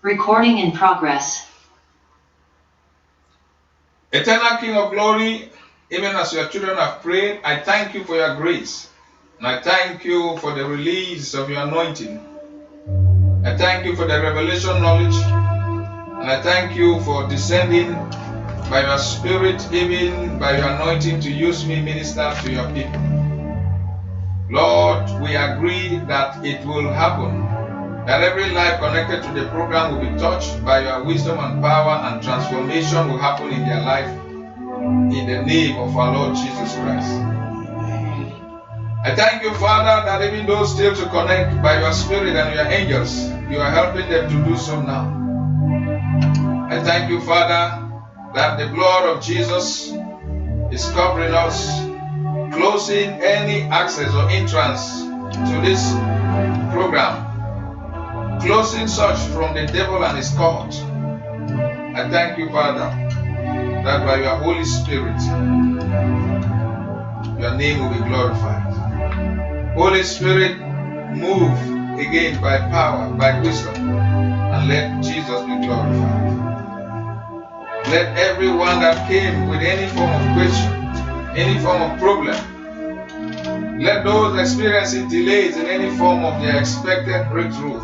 Recording in progress. Eternal King of Glory, even as your children have prayed, I thank you for your grace. And I thank you for the release of your anointing. I thank you for the revelation knowledge. And I thank you for descending by your spirit, even by your anointing, to use me minister to your people. Lord, we agree that it will happen, that every life connected to the program will be touched by your wisdom and power, and transformation will happen in their life in the name of our Lord Jesus Christ. I thank you, Father, that even those still to connect by your spirit and your angels, you are helping them to do so now. I thank you, Father, that the blood of Jesus is covering us, closing any access or entrance to this program, closing such from the devil and his court. I thank you, Father, that by your Holy Spirit, your name will be glorified. Holy Spirit, move again by power, by wisdom, and let Jesus be glorified. Let everyone that came with any form of question, any form of problem, let those experiencing delays in any form of their expected breakthrough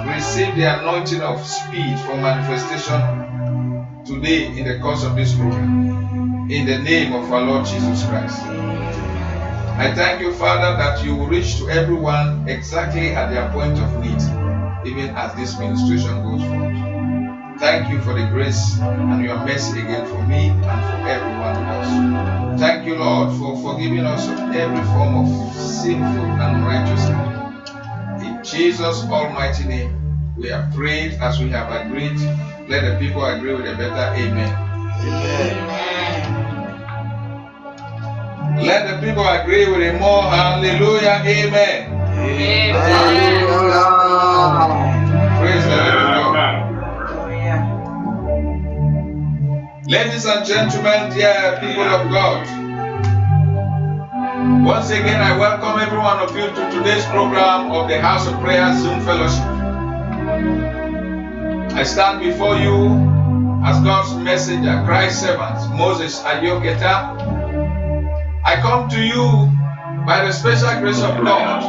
receive the anointing of speed for manifestation today in the course of this program. In the name of our Lord Jesus Christ. I thank you, Father, that you will reach to everyone exactly at their point of need, even as this ministration goes forward. Thank you for the grace and your mercy again for me and for everyone else. Thank you, Lord, for forgiving us of every form of sinful and unrighteousness. In Jesus' almighty name, we have prayed as we have agreed. Let the people agree with a better amen. Amen. Let the people agree with a more hallelujah, amen. Hallelujah. Praise the living God. Ladies and gentlemen, dear people of God, once again I welcome every one of you to today's program of the House of Prayer Zoom Fellowship. I stand before you as God's messenger, Christ's servant, Moses Ayoketa. I come to you by the special grace of God,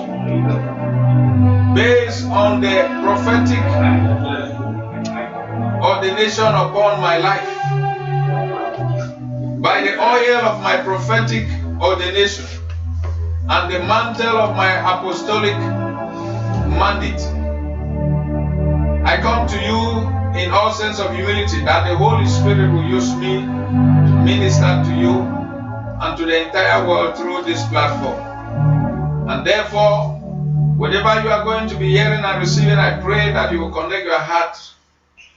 based on the prophetic ordination upon my life, by the oil of my prophetic ordination and the mantle of my apostolic mandate. I come to you in all sense of humility, that the Holy Spirit will use me to minister to you and to the entire world through this platform. And therefore, whatever you are going to be hearing and receiving, I pray that you will connect your heart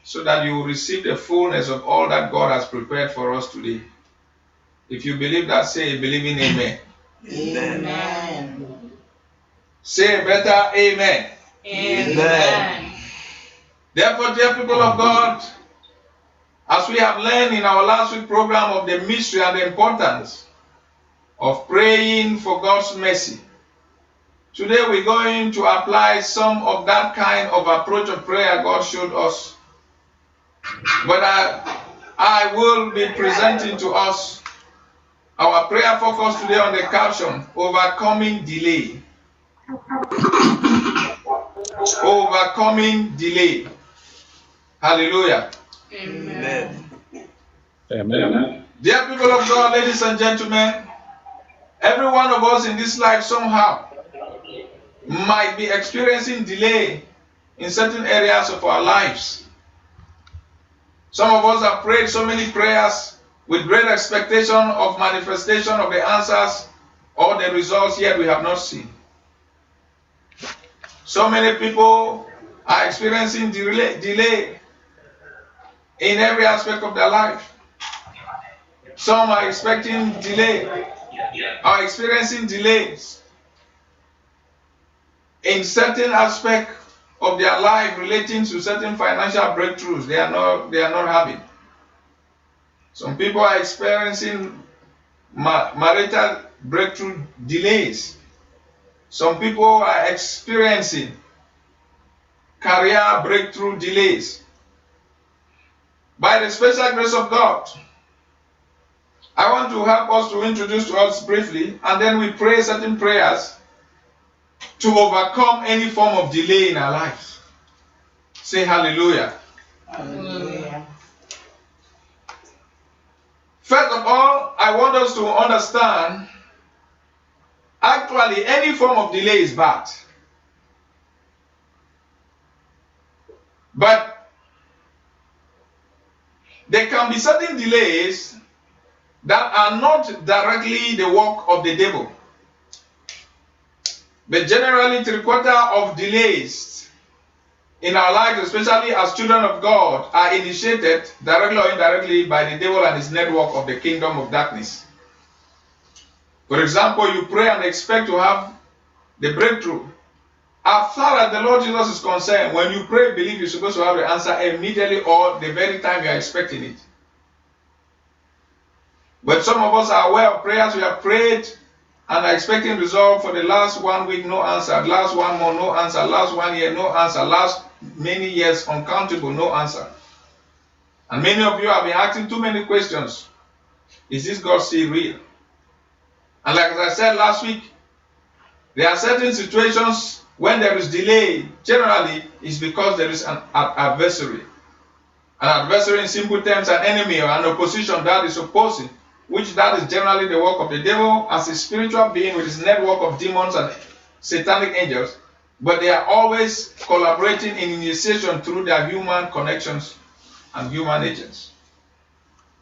so that you will receive the fullness of all that God has prepared for us today. If you believe that, say a believing amen. Amen. Say a better amen. Amen. Therefore, dear people of God, as we have learned in our last week program of the mystery and the importance of praying for God's mercy, today we're going to apply some of that kind of approach of prayer God showed us. But I will be presenting to us our prayer focus today on the caption, overcoming delay. Overcoming delay. Hallelujah. Amen. Amen. Dear people of God, ladies and gentlemen, every one of us in this life somehow might be experiencing delay in certain areas of our lives. Some of us have prayed so many prayers with great expectation of manifestation of the answers or the results, yet we have not seen. So many people are experiencing delay in every aspect of their life. Some are expecting delay, are experiencing delays in certain aspect of their life relating to certain financial breakthroughs they are not having. Some people are experiencing marital breakthrough delays. Some people are experiencing career breakthrough delays. By the special grace of God, I want to help us to introduce to us briefly, and then we pray certain prayers to overcome any form of delay in our lives. Say hallelujah. Hallelujah. First of all, I want us to understand, actually, any form of delay is bad. But there can be certain delays that are not directly the work of the devil. But generally, 3/4 of delays in our lives, especially as children of God, are initiated directly or indirectly by the devil and his network of the kingdom of darkness. For example, you pray and expect to have the breakthrough. As far as the Lord Jesus is concerned, when you pray, believe you're supposed to have the answer immediately or the very time you are expecting it. But some of us are aware of prayers we have prayed and are expecting result for the last 1 week, no answer. Last 1 month, no answer. Last 1 year, no answer. Last many years, uncountable, no answer. And many of you have been asking too many questions. Is this God still real? And like I said last week, there are certain situations when there is delay, generally it's because there is an adversary. An adversary, in simple terms, an enemy or an opposition that is opposing, which that is generally the work of the devil as a spiritual being with his network of demons and satanic angels. But they are always collaborating in initiation through their human connections and human agents.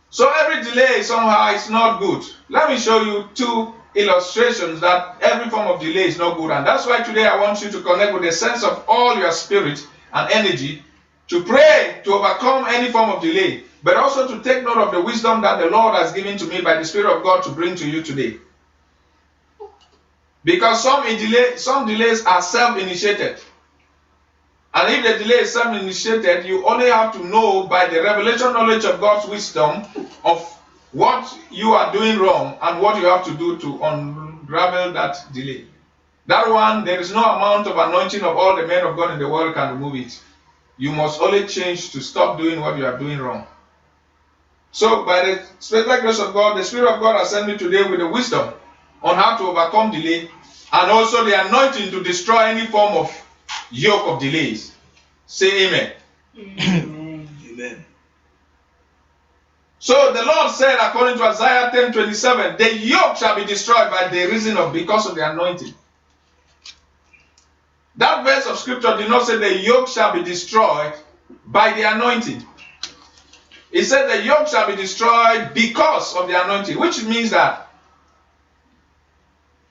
So every delay somehow is not good. Let me show you 2 illustrations that every form of delay is not good. And that's why today I want you to connect with a sense of all your spirit and energy to pray to overcome any form of delay, but also to take note of the wisdom that the Lord has given to me by the Spirit of God to bring to you today. Because some delays are self-initiated. And if the delay is self-initiated, you only have to know by the revelation knowledge of God's wisdom of what you are doing wrong and what you have to do to unravel that delay. That one, there is no amount of anointing of all the men of God in the world can remove it. You must only change to stop doing what you are doing wrong. So by the special grace of God, the Spirit of God has sent me today with the wisdom on how to overcome delay and also the anointing to destroy any form of yoke of delays. Say amen. Amen. Amen. So the Lord said, according to Isaiah 10:27, the yoke shall be destroyed by the reason of, because of the anointing. That verse of scripture did not say the yoke shall be destroyed by the anointing. It said the yoke shall be destroyed because of the anointing, which means that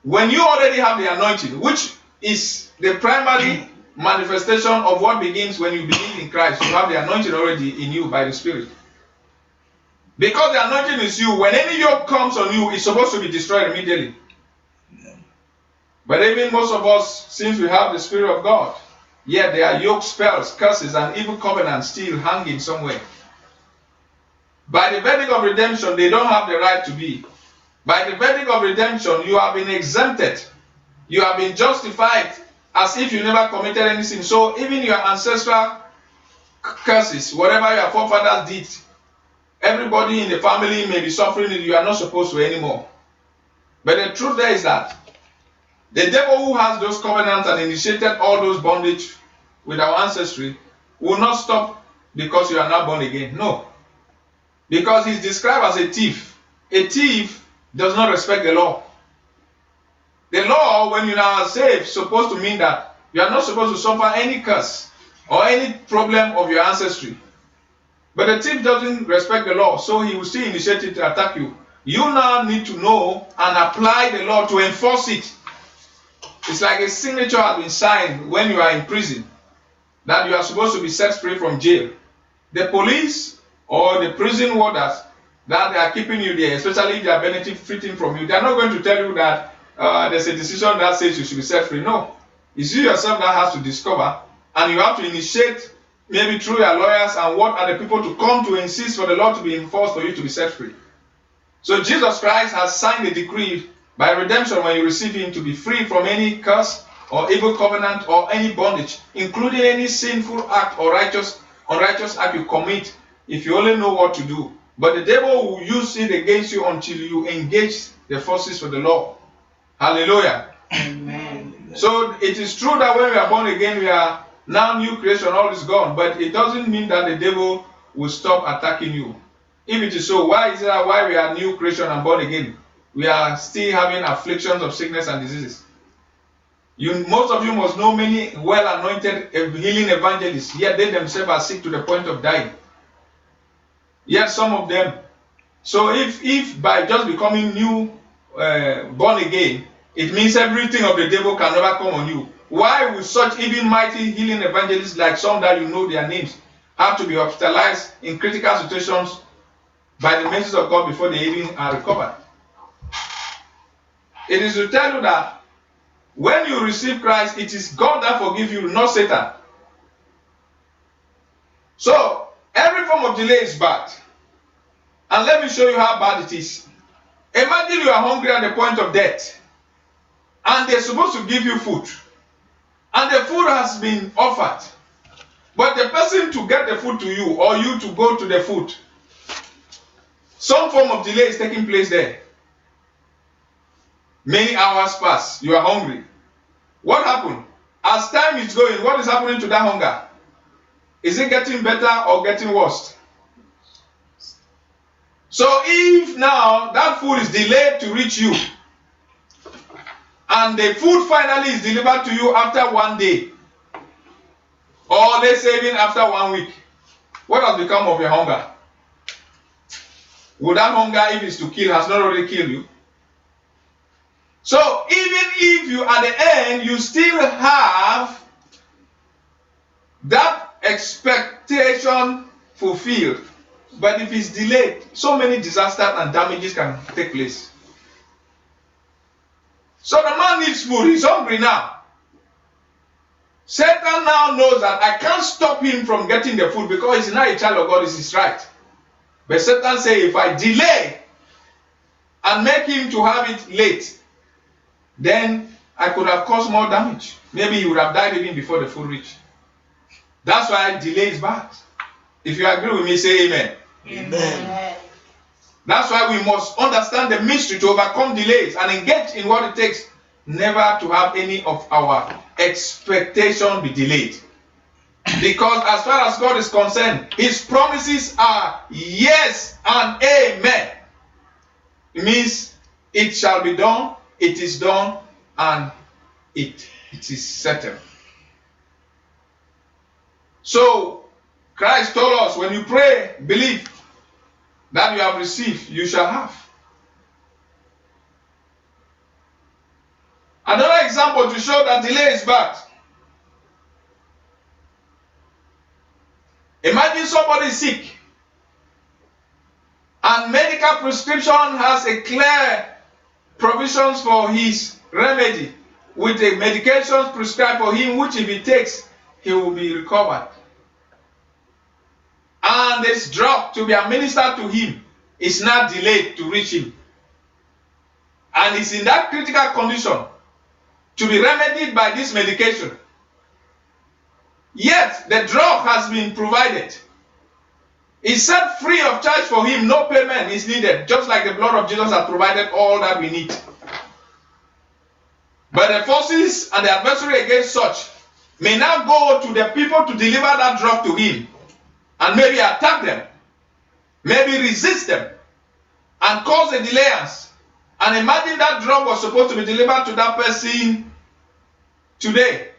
when you already have the anointing, which is the primary manifestation of what begins when you believe in Christ, you have the anointing already in you by the Spirit. Because the anointing is you, when any yoke comes on you, it's supposed to be destroyed immediately. But even most of us, since we have the Spirit of God, yet there are yoke, spells, curses, and evil covenants still hanging somewhere. By the verdict of redemption, they don't have the right to be. By the verdict of redemption, you have been exempted. You have been justified as if you never committed any sin. So even your ancestral curses, whatever your forefathers did, everybody in the family may be suffering it, you are not supposed to anymore. But the truth there is that the devil who has those covenants and initiated all those bondage with our ancestry will not stop because you are now born again. No. Because he's described as a thief. A thief does not respect the law. The law, when you are saved, is supposed to mean that you are not supposed to suffer any curse or any problem of your ancestry. But the thief doesn't respect the law, so he will still initiate it to attack you. You now need to know and apply the law to enforce it. It's like a signature has been signed when you are in prison that you are supposed to be set free from jail. The police or the prison warders that they are keeping you there, especially if they are benefiting from you, they are not going to tell you that there's a decision that says you should be set free. No. It's you yourself that has to discover, and you have to initiate, maybe through your lawyers and what are the people to come to insist for the law to be enforced for you to be set free. So Jesus Christ has signed a decree by redemption when you receive him to be free from any curse or evil covenant or any bondage, including any sinful act or unrighteous act you commit, if you only know what to do. But the devil will use it against you until you engage the forces of the Lord. Hallelujah. Amen. So it is true that when we are born again, we are now new creation, all is gone. But it doesn't mean that the devil will stop attacking you. If it is so, why is that why we are new creation and born again? We are still having afflictions of sickness and diseases. Most of you must know many well-anointed healing evangelists, yet they themselves are sick to the point of dying. Yet some of them. So if by just becoming new, born again, it means everything of the devil can never come on you. Why would such even mighty healing evangelists, like some that you know their names, have to be hospitalized in critical situations by the mercies of God before they even are recovered? It is to tell you that when you receive Christ, it is God that forgives you, not Satan. So, every form of delay is bad. And let me show you how bad it is. Imagine you are hungry at the point of death, and they're supposed to give you food, and the food has been offered, but the person to get the food to you, or you to go to the food, some form of delay is taking place there. Many hours pass, you are hungry. What happened? As time is going, what is happening to that hunger? Is it getting better or getting worse? So if now that food is delayed to reach you, and the food finally is delivered to you after 1 day, or let's say even after 1 week, what has become of your hunger? Would that hunger, if it's to kill, has not already killed you? So even if you at the end you still have that expectation fulfilled, but if it's delayed, so many disasters and damages can take place. So the man needs food, he's hungry now. Satan now knows that I can't stop him from getting the food because he's not a child of God, this is right. But Satan says, if I delay and make him to have it late, then I could have caused more damage. Maybe he would have died even before the food reached. That's why delay is bad. If you agree with me, say amen. Amen. That's why we must understand the mystery to overcome delays and engage in what it takes never to have any of our expectation be delayed. Because as far as God is concerned, His promises are yes and amen. It means it shall be done, it is done, and it is settled. So, Christ told us, when you pray, believe that you have received, you shall have. Another example to show that delay is bad. Imagine somebody is sick, and medical prescription has a clear provisions for his remedy with the medications prescribed for him, which if he takes, he will be recovered. And this drug to be administered to him is not delayed to reach him. And he's in that critical condition to be remedied by this medication. Yet the drug has been provided. It's set free of charge for him, no payment is needed, just like the blood of Jesus has provided all that we need. But the forces and the adversary against such may now go to the people to deliver that drug to him and maybe attack them, maybe resist them, and cause a delayance. And imagine that drug was supposed to be delivered to that person today,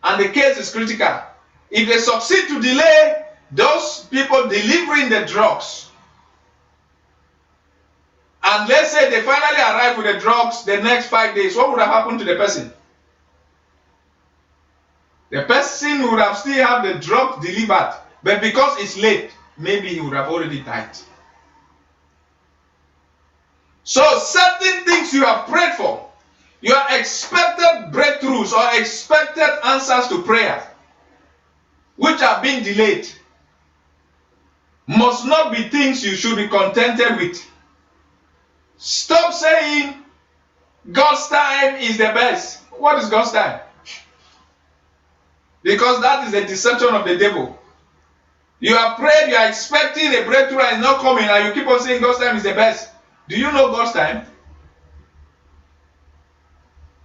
and the case is critical. If they succeed to delay those people delivering the drugs, and let's say they finally arrive with the drugs the next 5 days, what would have happened to the person? The person would have still had the drug delivered, but because it's late, maybe he would have already died. So certain things you have prayed for, your expected breakthroughs or expected answers to prayer, which have been delayed, must not be things you should be contented with. Stop saying God's time is the best. What is God's time? Because that is a deception of the devil. You are prayed, you are expecting a breakthrough and it's not coming, and you keep on saying God's time is the best. Do you know God's time?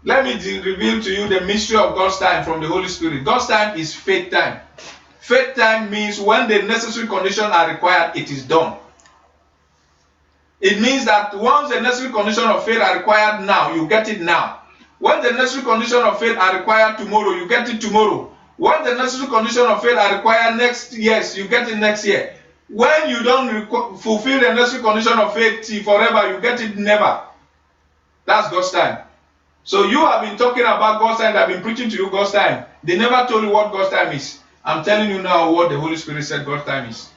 Let me reveal to you the mystery of God's time from the Holy Spirit. God's time is faith time. Faith time means when the necessary conditions are required, it is done. It means that once the necessary conditions of faith are required now, you get it now. When the necessary conditions of faith are required tomorrow, you get it tomorrow. When the necessary conditions of faith are required next year, you get it next year. When you don't fulfill the necessary condition of faith forever, you get it never. That's God's time. So you have been talking about God's time, I've been preaching to you God's time. They never told you what God's time is. I'm telling you now what the Holy Spirit said God's time is.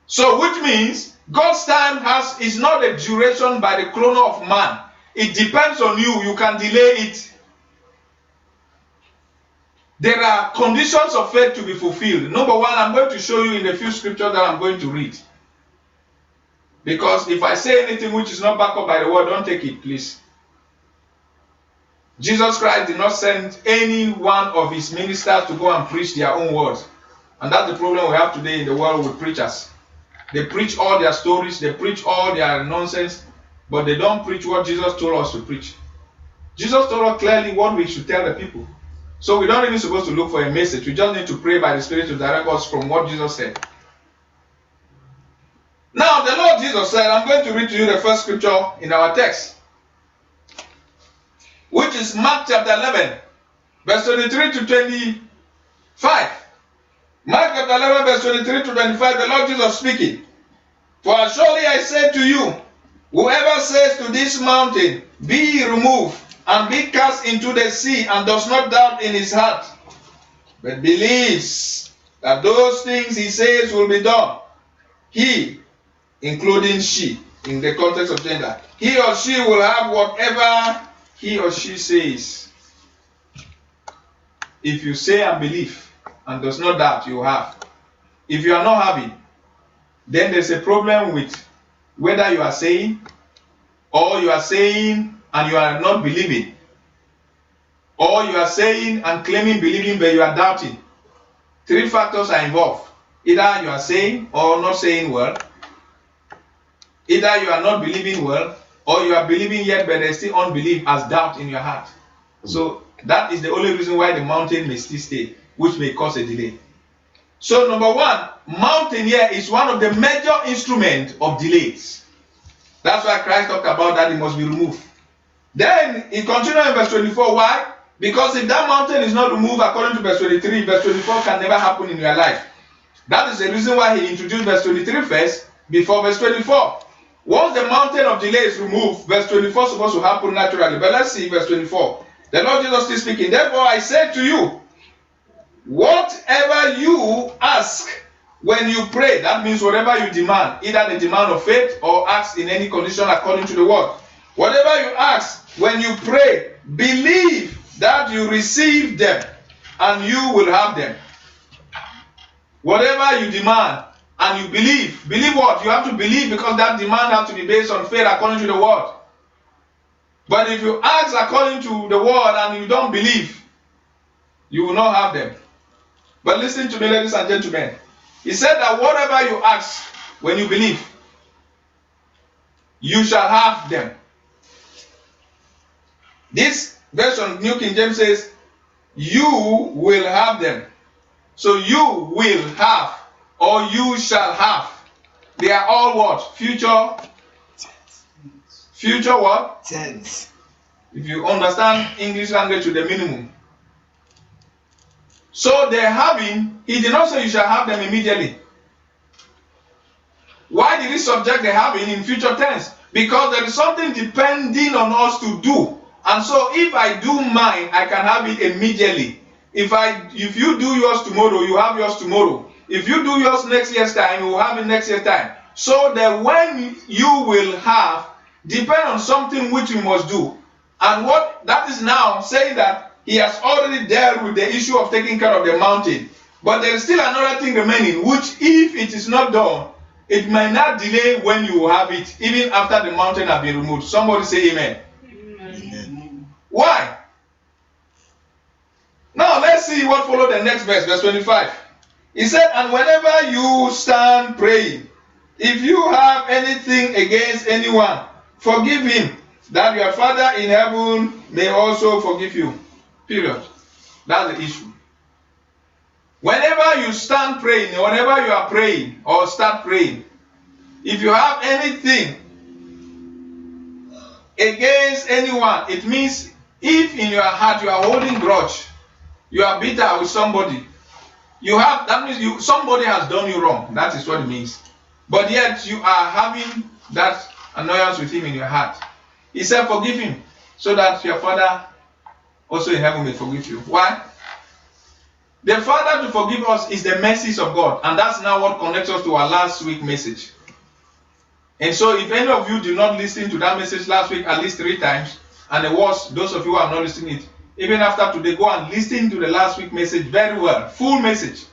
So which means God's time is not a duration by the chrono of man. It depends on you. You can delay it. There are conditions of faith to be fulfilled. Number one, I'm going to show you in a few scriptures that I'm going to read. Because if I say anything which is not backed up by the word, don't take it, please. Jesus Christ did not send any one of his ministers to go and preach their own words. And that's the problem we have today in the world with preachers. They preach all their stories, they preach all their nonsense, but they don't preach what Jesus told us to preach. Jesus told us clearly what we should tell the people. So we don't even supposed to look for a message. We just need to pray by the Spirit to direct us from what Jesus said. Now, the Lord Jesus said, I'm going to read to you the first scripture in our text, which is Mark chapter 11, verse 23 to 25. Mark chapter 11, verse 23 to 25, the Lord Jesus speaking. For surely I say to you, whoever says to this mountain, be removed and be cast into the sea, and does not doubt in his heart, but believes that those things he says will be done, he, including she, in the context of gender, he or she will have whatever he or she says. If you say and believe and does not doubt, you have. If you are not having, then there's a problem with whether you are saying, or you are saying and you are not believing, or you are saying and claiming believing but you are doubting. Three factors are involved. Either you are saying or not saying well, either you are not believing well, or you are believing yet but there is still unbelief as doubt in your heart. So that is the only reason why the mountain may still stay, which may cause a delay. So number one, mountain here is one of the major instruments of delays. That's why Christ talked about that it must be removed. Then he continued in verse 24. Why? Because if that mountain is not removed according to verse 23, verse 24 can never happen in your life. That is the reason why he introduced verse 23 first before verse 24. Once the mountain of delay is removed, verse 24 is supposed to happen naturally. But let's see verse 24. The Lord Jesus is speaking. Therefore I say to you, whatever you ask when you pray, that means whatever you demand, either the demand of faith or ask in any condition according to the word. Whatever you ask when you pray, believe that you receive them and you will have them. Whatever you demand and you believe what? You have to believe, because that demand has to be based on faith according to the word. But if you ask according to the word and you don't believe, you will not have them. But listen to me, ladies and gentlemen. He said that whatever you ask when you believe, you shall have them. This version, New King James, says, you will have them. So you will have, or you shall have. They are all what? Future. Future what? Tense. If you understand English language to the minimum. So the having, he did not say you shall have them immediately. Why did he subject the having in future tense? Because there is something depending on us to do. And so if I do mine, I can have it immediately. If you do yours tomorrow, you have yours tomorrow. If you do yours next year's time, you will have it next year's time. So that when you will have, depend on something which you must do. And what that is now saying that he has already dealt with the issue of taking care of the mountain. But there is still another thing remaining, which if it is not done, it might not delay when you have it, even after the mountain has been removed. Somebody say amen. Amen. Why? Now let's see what followed the next verse, verse 25. He said, and whenever you stand praying, if you have anything against anyone, forgive him, that your Father in heaven may also forgive you. Period. That's the issue. Whenever you stand praying, whenever you are praying or start praying, if you have anything against anyone, it means if in your heart you are holding grudge, you are bitter with somebody, that means somebody has done you wrong. That is what it means. But yet you are having that annoyance with him in your heart. He said, forgive him, so that your Father also in heaven may forgive you. Why? The Father to forgive us is the mercies of God. And that's now what connects us to our last week message. And so if any of you did not listen to that message last week at least 3 times, and it was those of you who are not listening to it, even after today, go and listen to the last week message very well, full message,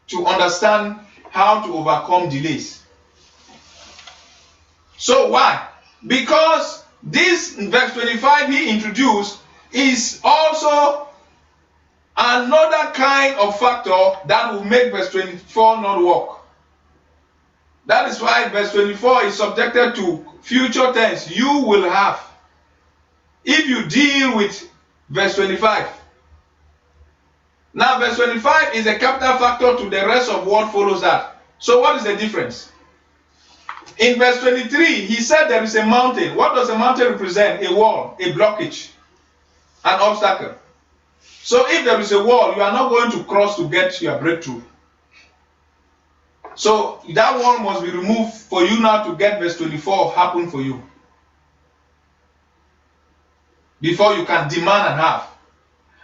to understand how to overcome delays. So why? Because this verse 25 he introduced is also another kind of factor that will make verse 24 not work. That is why verse 24 is subjected to future tense. You will have. If you deal with verse 25. Now verse 25 is a capital factor to the rest of what follows that. So what is the difference? In verse 23, he said there is a mountain. What does a mountain represent? A wall, a blockage, an obstacle. So if there is a wall, you are not going to cross to get your breakthrough. So that wall must be removed for you now to get verse 24 happen for you. Before you can demand and have.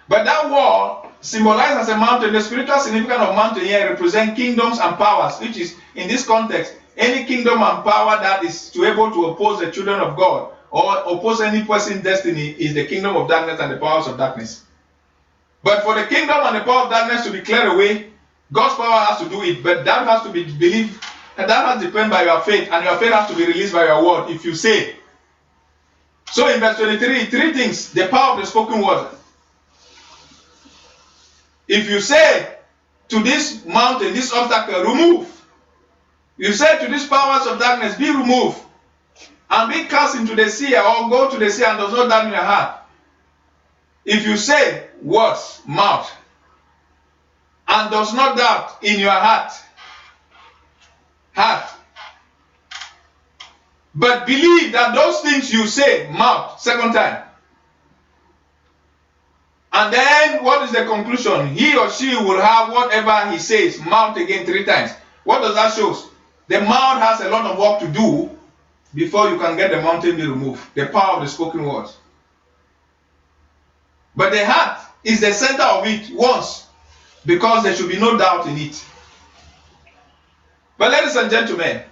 But that wall symbolized as a mountain. The spiritual significance of mountain here represent kingdoms and powers, which is in this context, any kingdom and power that is to able to oppose the children of God or oppose any person's destiny is the kingdom of darkness and the powers of darkness. But for the kingdom and the power of darkness to be cleared away, God's power has to do it, but that has to be believed, and that has to depend by your faith, and your faith has to be released by your word. If you say, so in verse 23, 3 things, the power of the spoken word. If you say to this mountain, this obstacle, remove. You say to these powers of darkness, be removed, and be cast into the sea, or go to the sea and does not doubt in your heart. If you say words, mouth, and does not doubt in your heart, but believe that those things you say, mouth, second time. And then what is the conclusion? He or she will have whatever he says, mouth again 3 times. What does that show? The mouth has a lot of work to do before you can get the mountain be removed. The power of the spoken words. But the heart is the center of it once, because there should be no doubt in it. But ladies and gentlemen,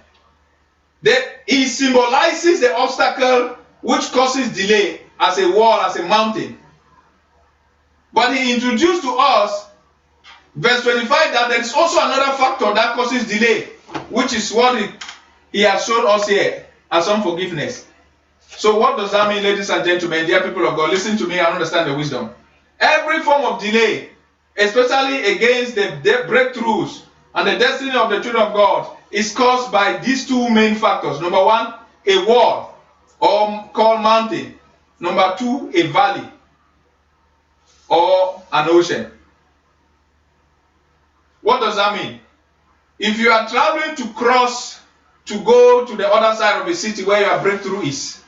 he symbolizes the obstacle which causes delay as a wall, as a mountain. But he introduced to us, verse 25, that there is also another factor that causes delay, which is what he has shown us here as unforgiveness. So what does that mean, ladies and gentlemen, dear people of God? Listen to me and understand the wisdom. Every form of delay, especially against the breakthroughs and the destiny of the children of God, is caused by these 2 main factors. Number 1, a wall, or called mountain. Number 2, a valley, or an ocean. What does that mean? If you are traveling to cross to go to the other side of a city where your breakthrough is,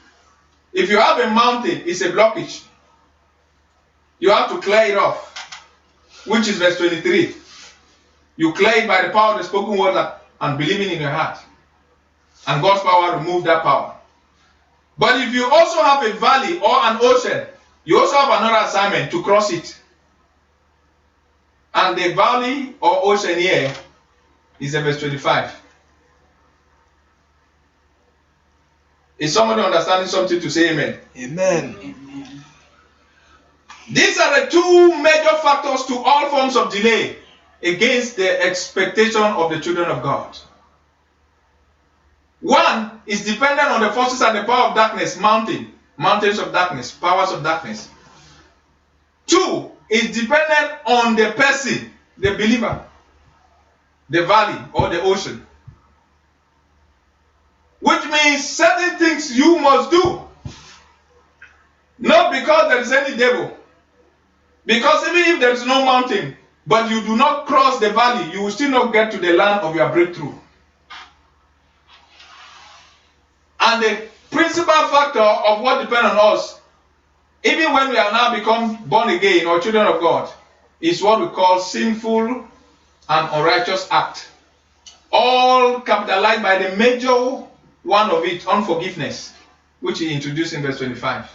if you have a mountain, it's a blockage. You have to clear it off, which is verse 23. You clear it by the power of the spoken word and believing in your heart. And God's power remove that power. But if you also have a valley or an ocean, you also have another assignment to cross it. And the valley or ocean here is verse 25. Is somebody understanding something to say amen? Amen. Amen. These are the 2 major factors to all forms of delay against the expectation of the children of God. 1 is dependent on the forces and the power of darkness, mountains of darkness, powers of darkness. 2 is dependent on the person, the believer, the valley or the ocean. Which means certain things you must do. Not because there is any devil. Because even if there is no mountain, but you do not cross the valley, you will still not get to the land of your breakthrough. And the principal factor of what depends on us, even when we are now become born again or children of God, is what we call sinful and unrighteous act. All capitalized by the major one of it, unforgiveness, which he introduced in verse 25.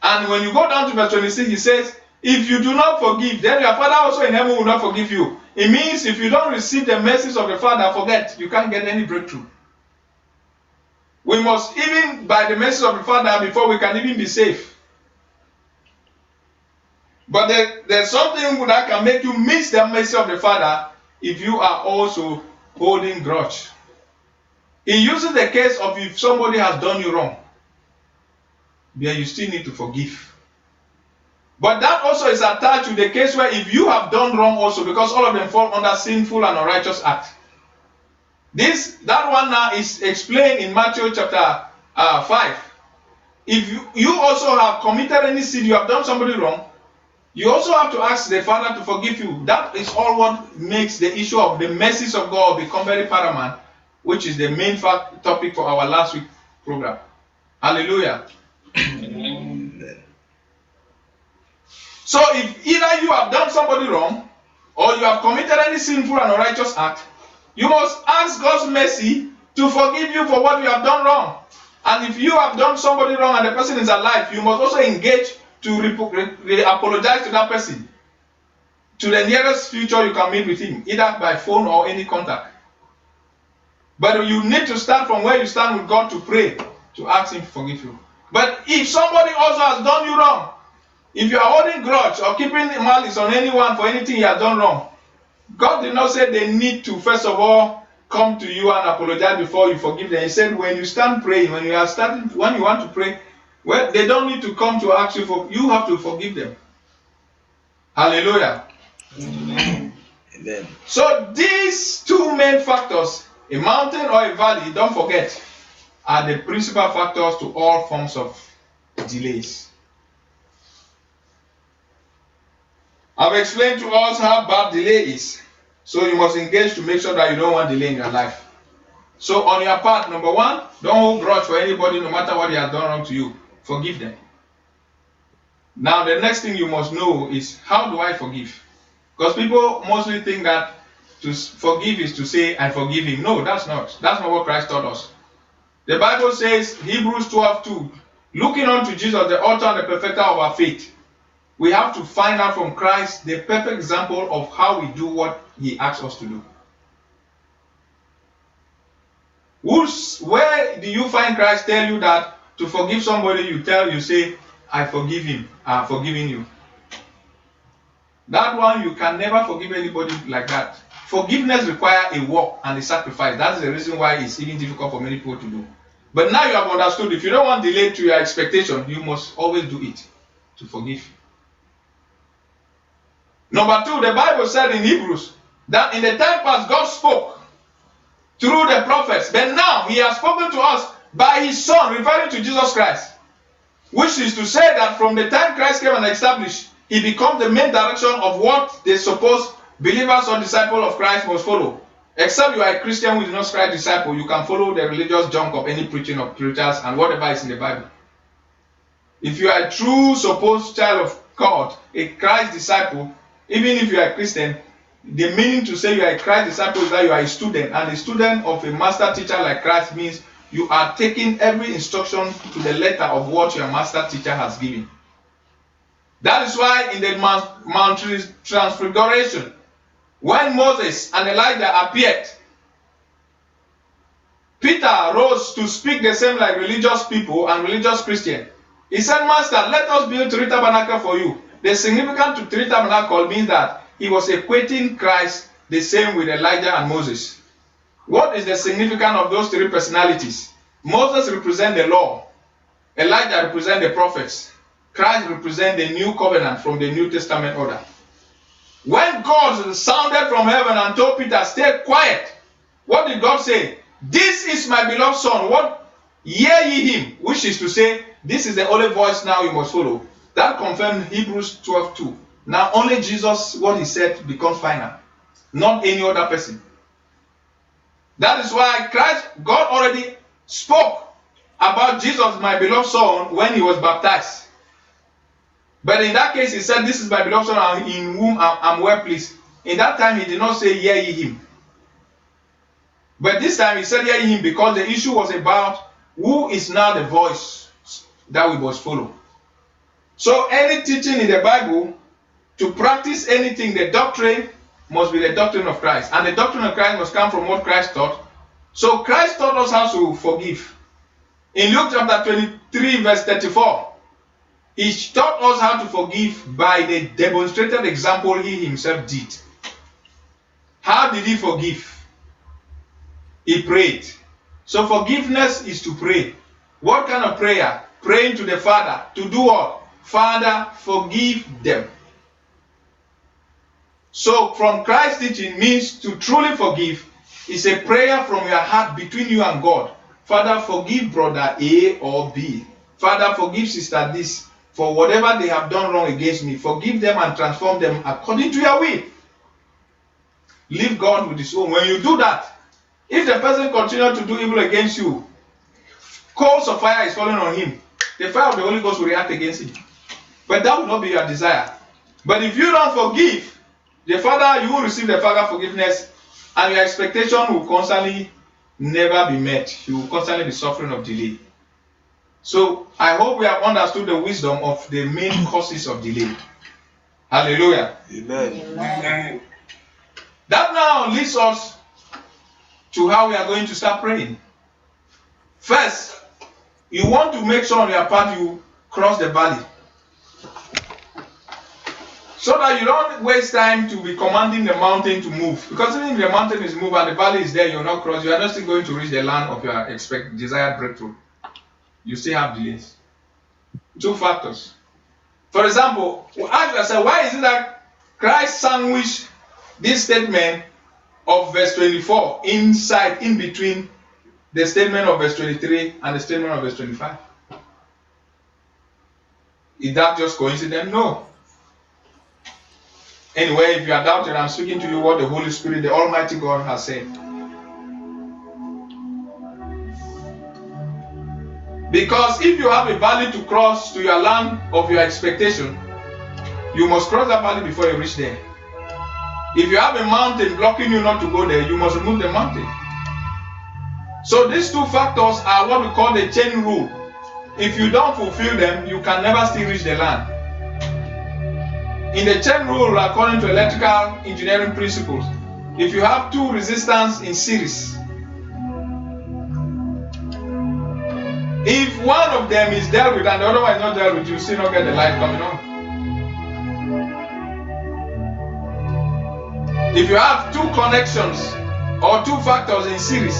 And when you go down to verse 26, he says, if you do not forgive, then your Father also in heaven will not forgive you. It means if you don't receive the mercies of the Father, forget, you can't get any breakthrough. We must, even by the mercies of the Father, before we can even be safe. But there's something that can make you miss the mercy of the Father if you are also holding grudge. He uses the case of if somebody has done you wrong, then you still need to forgive. But that also is attached to the case where if you have done wrong also, because all of them fall under sinful and unrighteous act. That one now is explained in Matthew chapter 5. If you also have committed any sin, you have done somebody wrong, you also have to ask the Father to forgive you. That is all what makes the issue of the mercies of God become very paramount, which is the main topic for our last week program. Hallelujah. So if either you have done somebody wrong or you have committed any sinful and unrighteous act, you must ask God's mercy to forgive you for what you have done wrong. And if you have done somebody wrong and the person is alive, you must also engage to apologize to that person to the nearest future you can meet with him, either by phone or any contact. But you need to start from where you stand with God to pray, to ask him to forgive you. But if somebody also has done you wrong, if you are holding grudge or keeping malice on anyone for anything he has done wrong, God did not say they need to first of all come to you and apologize before you forgive them. He said when you stand praying, when you want to pray, well, they don't need to come to ask you for. You have to forgive them. Hallelujah. Amen. So these two main factors, a mountain or a valley, don't forget, are the principal factors to all forms of delays. I've explained to us how bad delay is. So you must engage to make sure that you don't want delay in your life. So on your part, number one, don't hold grudge for anybody no matter what they have done wrong to you. Forgive them. Now the next thing you must know is, how do I forgive? Because people mostly think that to forgive is to say, I forgive him. No, that's not. That's not what Christ taught us. The Bible says, Hebrews 12:2, looking unto Jesus, the author and the perfecter of our faith. We have to find out from Christ the perfect example of how we do what he asks us to do. Where do you find Christ tell you that to forgive somebody, you say, I forgive him, I'm forgiving you? That one, you can never forgive anybody like that. Forgiveness requires a work and a sacrifice. That's the reason why it's even difficult for many people to do. But now you have understood, if you don't want delay to your expectation, you must always do it to forgive. Number two, the Bible said in Hebrews that in the time past God spoke through the prophets, but now he has spoken to us by his Son, referring to Jesus Christ. Which is to say that from the time Christ came and established, he becomes the main direction of what the supposed believers or disciples of Christ must follow. Except you are a Christian who is not Christ's disciple, you can follow the religious junk of any preaching of preachers and whatever is in the Bible. If you are a true supposed child of God, a Christ disciple, even if you are a Christian, the meaning to say you are a Christ disciple is that you are a student, and a student of a master teacher like Christ means you are taking every instruction to the letter of what your master teacher has given. That is why in the Mount Transfiguration, when Moses and Elijah appeared, Peter rose to speak the same like religious people and religious Christians. He said, Master, let us build 3 tabernacles for you. The significance to 3 tabernacles means that he was equating Christ the same with Elijah and Moses. What is the significance of those 3 personalities? Moses represents the law. Elijah represents the prophets. Christ represents the new covenant from the New Testament order. When God sounded from heaven and told Peter, stay quiet, what did God say? This is my beloved son. What? Hear ye him. Which is to say, this is the only voice now you must follow. That confirmed Hebrews 12:2. Now only Jesus, what he said, becomes final. Not any other person. That is why God already spoke about Jesus, my beloved son, when he was baptized. But in that case, he said, this is my beloved son in whom I'm well pleased. In that time, he did not say, hear ye him. But this time, he said, hear ye him, because the issue was about who is now the voice that we must follow. So any teaching in the Bible, to practice anything, the doctrine must be the doctrine of Christ. And the doctrine of Christ must come from what Christ taught. So Christ taught us how to forgive. In Luke chapter 23, verse 34, he taught us how to forgive by the demonstrated example he himself did. How did he forgive? He prayed. So forgiveness is to pray. What kind of prayer? Praying to the Father. To do what? Father, forgive them. So from Christ's teaching means to truly forgive is a prayer from your heart between you and God. Father, forgive brother A or B. Father, forgive sister this for whatever they have done wrong against me. Forgive them and transform them according to your will. Leave God with his own. When you do that, if the person continues to do evil against you, coals of fire is falling on him. The fire of the Holy Ghost will react against him. But that will not be your desire. But if you don't forgive, the Father, you will receive the Father forgiveness, and your expectation will constantly never be met. You will constantly be suffering of delay. So I hope we have understood the wisdom of the main causes of delay. Hallelujah. Amen. Amen. That now leads us to how we are going to start praying. First, you want to make sure on your path you cross the valley. So that you don't waste time to be commanding the mountain to move. Because even if the mountain is moved and the valley is there, you're not cross, you are not still going to reach the land of your desired breakthrough. You still have delays. Two factors. For example, ask yourself, why is it that Christ sandwiched this statement of verse 24 in between the statement of verse 23 and the statement of verse 25? Is that just coincidence? No. Anyway, if you are doubting, I'm speaking to you what the Holy Spirit, the Almighty God, has said. Because if you have a valley to cross to your land of your expectation, you must cross that valley before you reach there. If you have a mountain blocking you not to go there, you must remove the mountain. So these two factors are what we call the chain rule. If you don't fulfill them, you can never still reach the land. In the chain rule, according to electrical engineering principles, if you have two resistors in series, if one of them is dealt with and the other one is not dealt with, you still not get the light coming on. If you have two connections or two factors in series,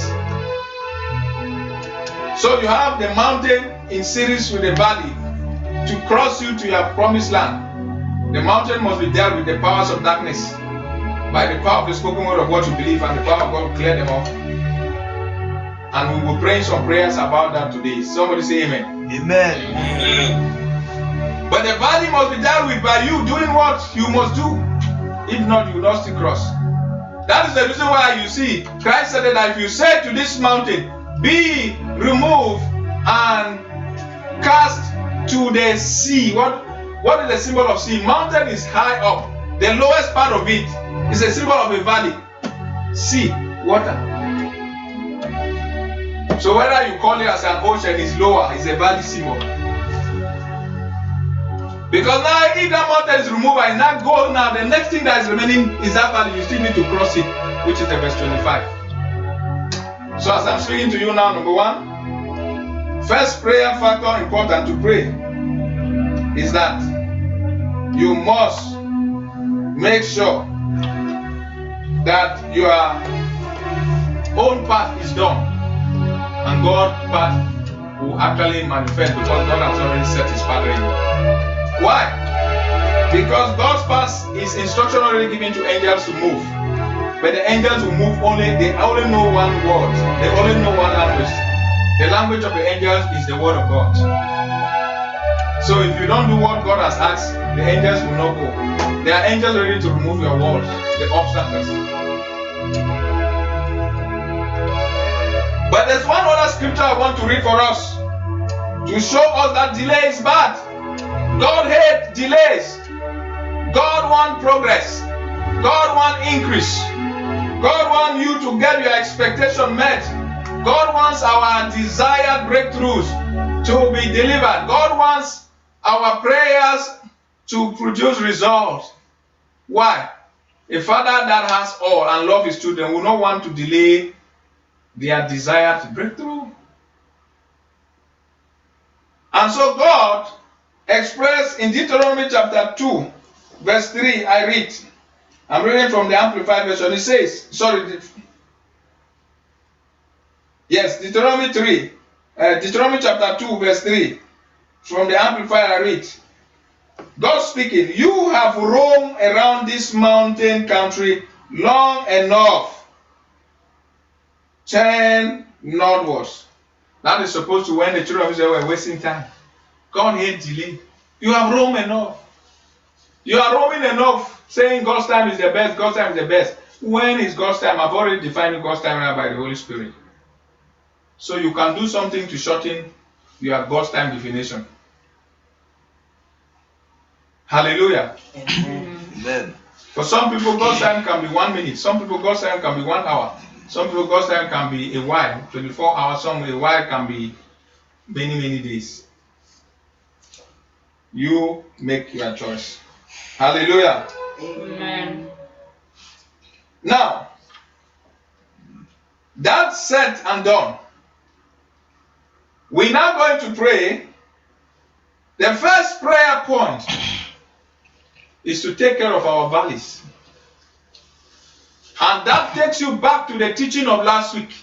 so you have the mountain in series with the valley to cross you to your promised land, the mountain must be dealt with the powers of darkness by the power of the spoken word of what you believe, and the power of God will clear them off. And we will pray some prayers about that today. Somebody say amen. Amen. Amen. But the valley must be dealt with by you doing what you must do. If not, you will not still cross. That is the reason why you see Christ said that if you say to this mountain, be removed and cast to the sea. What is the symbol of sea? Mountain is high up. The lowest part of it is a symbol of a valley. Sea, water. So whether you call it as an ocean is lower, it's a valley symbol. Because now if that mountain is removed and not go now, the next thing that is remaining is that valley. You still need to cross it, which is the verse 25. So as I'm speaking to you now, number one, first prayer factor important to pray is that you must make sure that your own part is done and God's part will actually manifest because God has already set his part ready. Why? Because God's past is instruction already given to angels to move. But the angels will move they only know one word. They only know one language. The language of the angels is the word of God. So if you don't do what God has asked, the angels will not go. There are angels ready to remove your walls, the obstacles. But there's one other scripture I want to read for us to show us that delay is bad. God hates delays. God wants progress. God wants increase. God wants you to get your expectation met. God wants our desired breakthroughs to be delivered. God wants our prayers to produce results. Why? A father that has all and loves his children will not want to delay their desired breakthrough. And so God expressed in Deuteronomy chapter 2, verse 3, I read. I'm reading from the Amplified Version. It says, Deuteronomy chapter 2, verse 3. From the Amplified, I read. God speaking, you have roamed around this mountain country long enough. Turn northwards. That is supposed to when the children of Israel were wasting time. God hates delay. You have roamed enough. You are roaming enough, saying God's time is the best, God's time is the best. When is God's time? I've already defined God's time now by the Holy Spirit. So you can do something to shorten your God's time definition. Hallelujah. Amen. For some people, God's time can be 1 minute. Some people, God's time can be 1 hour. Some people, God's time can be a while, 24 hours. Some a while can be many, many days. You make your choice. Hallelujah. Amen. Now, that's said and done. We're now going to pray. The first prayer point is to take care of our valleys. And that takes you back to the teaching of last week.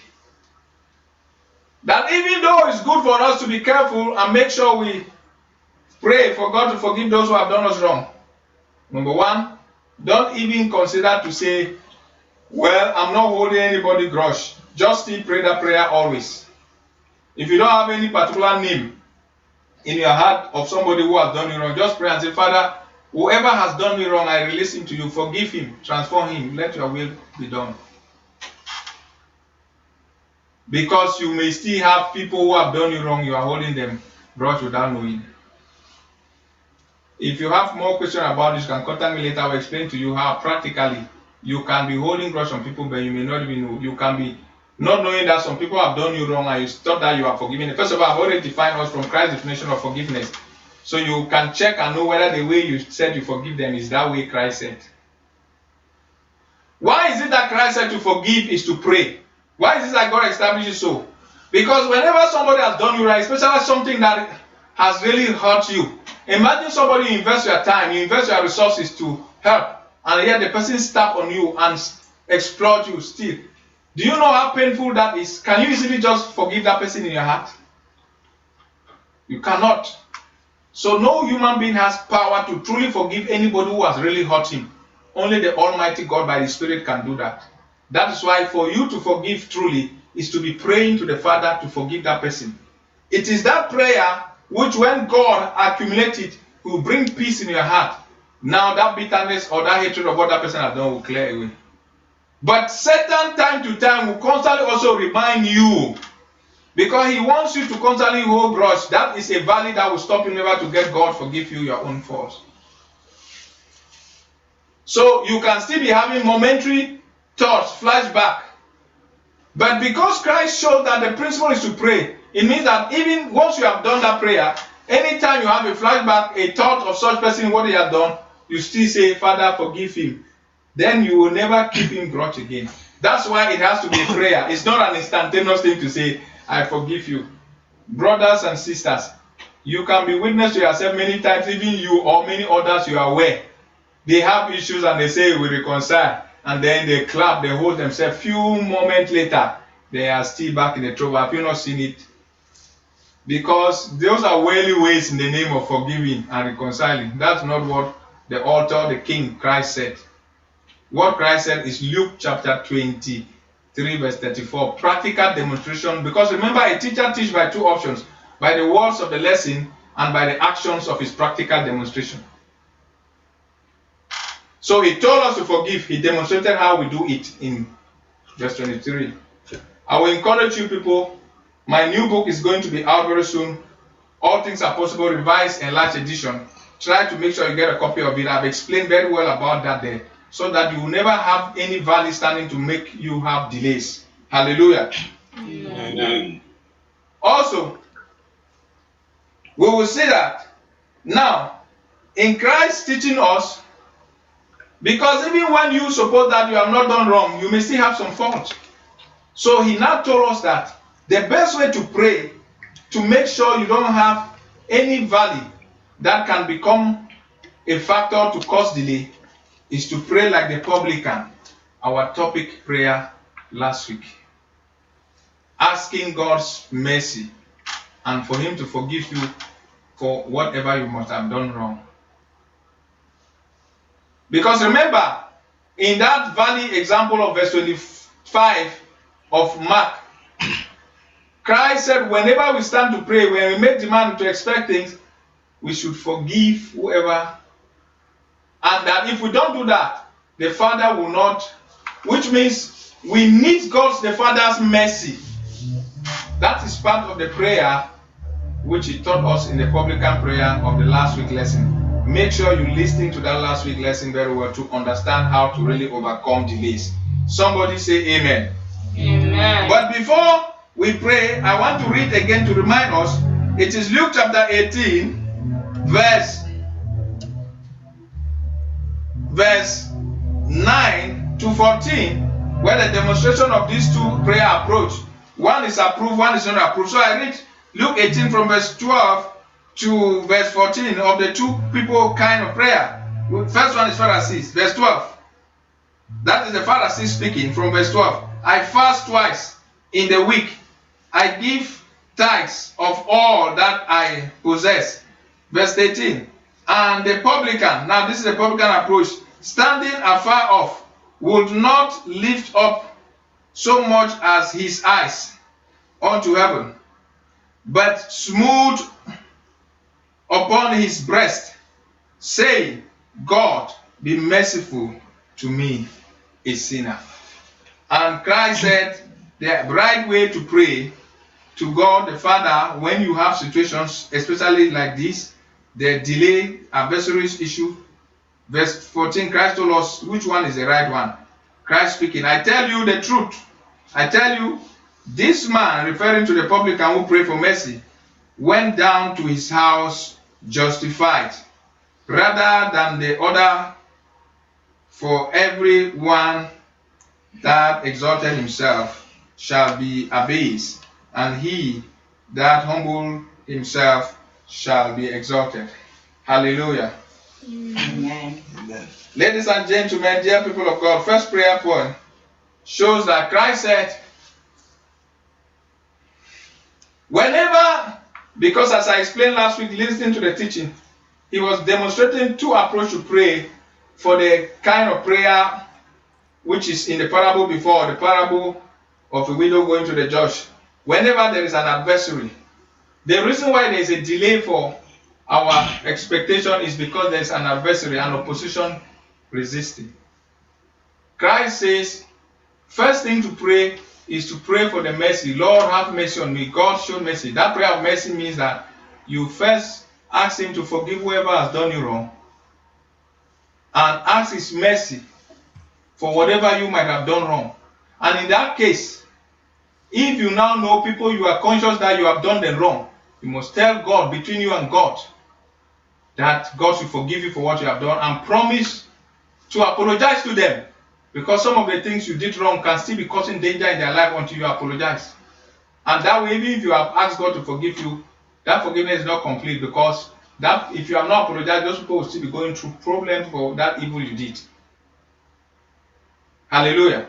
That even though it's good for us to be careful and make sure we pray for God to forgive those who have done us wrong. Number one, don't even consider to say, well, I'm not holding anybody grudge. Just still pray that prayer always. If you don't have any particular name in your heart of somebody who has done you wrong, just pray and say, Father, whoever has done me wrong, I release him to you. Forgive him, transform him, let your will be done. Because you may still have people who have done you wrong, you are holding them grudge without knowing. If you have more questions about this, you can contact me later. I will explain to you how practically you can be holding grudge on people, but you may not even know. You can be not knowing that some people have done you wrong and you thought that you are forgiven. First of all, I've already defined us from Christ's definition of forgiveness. So you can check and know whether the way you said you forgive them is that way Christ said. Why is it that Christ said to forgive is to pray? Why is it that God establishes so? Because whenever somebody has done you right, especially something that has really hurt you, imagine somebody you invest your time, you invest your resources to help, and yet the person step on you and exploit you still. Do you know how painful that is? Can you easily just forgive that person in your heart? You cannot. So no human being has power to truly forgive anybody who has really hurt him. Only the Almighty God by the Spirit can do that. That is why for you to forgive truly is to be praying to the Father to forgive that person. It is that prayer which when God accumulates it, will bring peace in your heart. Now that bitterness or that hatred of what that person has done will clear away. But Satan time to time will constantly also remind you, because he wants you to constantly hold grudge. That is a valley that will stop you never to get God forgive you your own faults. So you can still be having momentary thoughts, flashback. But because Christ showed that the principle is to pray, it means that even once you have done that prayer, anytime you have a flashback, a thought of such person, what he has done, you still say, Father, forgive him. Then you will never keep him grudge again. That's why it has to be a prayer. It's not an instantaneous thing to say, I forgive you. Brothers and sisters, you can be witness to yourself many times, even you or many others you are aware. They have issues and they say we reconcile, and then they clap, they hold themselves. Few moments later, they are still back in the trouble. Have you not seen it? because those are worldly ways in the name of forgiving and reconciling. That's not what the author, the King Christ said. What Christ said is Luke chapter 23 verse 34. Practical demonstration. Because remember, a teacher teaches by two options: by the words of the lesson and by the actions of his practical demonstration. So he told us to forgive. He demonstrated how we do it in verse 23. I will encourage you people. My new book is going to be out very soon. All Things Are Possible, revised, enlarged edition. Try to make sure you get a copy of it. I've explained very well about that there, so that you will never have any valley standing to make you have delays. Hallelujah. Amen. Also, we will see that now in Christ teaching us, because even when you suppose that you have not done wrong, you may still have some fault. So he now told us that the best way to pray to make sure you don't have any valley that can become a factor to cause delay is to pray like the publican, our topic prayer last week. Asking God's mercy and for him to forgive you for whatever you must have done wrong. Because remember, in that valley example of verse 25 of Mark, Christ said whenever we stand to pray, when we make demand to expect things, we should forgive whoever. And that if we don't do that, the Father will not, which means we need the Father's mercy. That is part of the prayer which he taught us in the publican prayer of the last week lesson. Make sure you listen to that last week lesson very well to understand how to really overcome delays. Somebody say amen. Amen. But before we pray, I want to read again to remind us. It is Luke chapter 18, verse 9 to 14, where the demonstration of these two prayer approach. One is approved, one is not approved. So I read Luke 18 from verse 12 to verse 14 of the two people kind of prayer. First one is Pharisees, verse 12. That is the Pharisees speaking from verse 12. I fast twice in the week. I give tithes of all that I possess. Verse 18. And the publican, now this is the publican approach, standing afar off, would not lift up so much as his eyes unto heaven, but smote upon his breast, saying, God, be merciful to me, a sinner. And Christ said the right way to pray to God the Father when you have situations, especially like this, the delay, adversaries issue. Verse 14, Christ told us which one is the right one. Christ speaking, I tell you the truth. I tell you, this man, referring to the publican who prayed for mercy, went down to his house justified, rather than the other. For every one that exalted himself shall be abased, and he that humbled himself shall be exalted. Hallelujah. Amen. Ladies and gentlemen, dear people of God, first prayer point shows that Christ said, whenever, because as I explained last week, listening to the teaching, he was demonstrating two approaches to pray for the kind of prayer which is in the parable before, the parable of a widow going to the judge. Whenever there is an adversary, the reason why there is a delay for our expectation is because there is an adversary, an opposition resisting. Christ says, first thing to pray is to pray for the mercy. Lord, have mercy on me. God, show mercy. That prayer of mercy means that you first ask him to forgive whoever has done you wrong, and ask his mercy for whatever you might have done wrong. And in that case, if you now know people you are conscious that you have done them wrong, you must tell God, between you and God, that God should forgive you for what you have done, and promise to apologize to them, because some of the things you did wrong can still be causing danger in their life until you apologize. And that way, even if you have asked God to forgive you, that forgiveness is not complete, because that if you have not apologized, those people will still be going through problems for that evil you did. Hallelujah.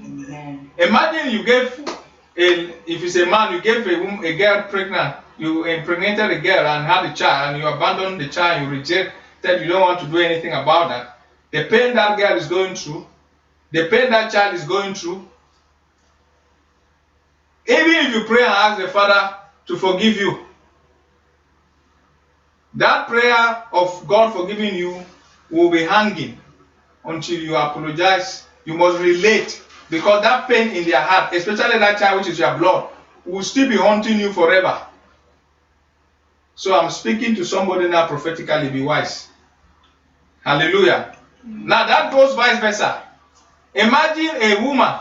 Amen. Imagine you gave if it's a man, you gave a girl pregnant, you impregnated a girl and had a child, and you abandoned the child, you rejected, you don't want to do anything about that. The pain that girl is going through, the pain that child is going through, even if you pray and ask the Father to forgive you, that prayer of God forgiving you will be hanging until you apologize. You must relate, because that pain in their heart, especially that child which is your blood, will still be haunting you forever. So I'm speaking to somebody now prophetically. Be wise. Hallelujah. Now that goes vice versa. Imagine a woman,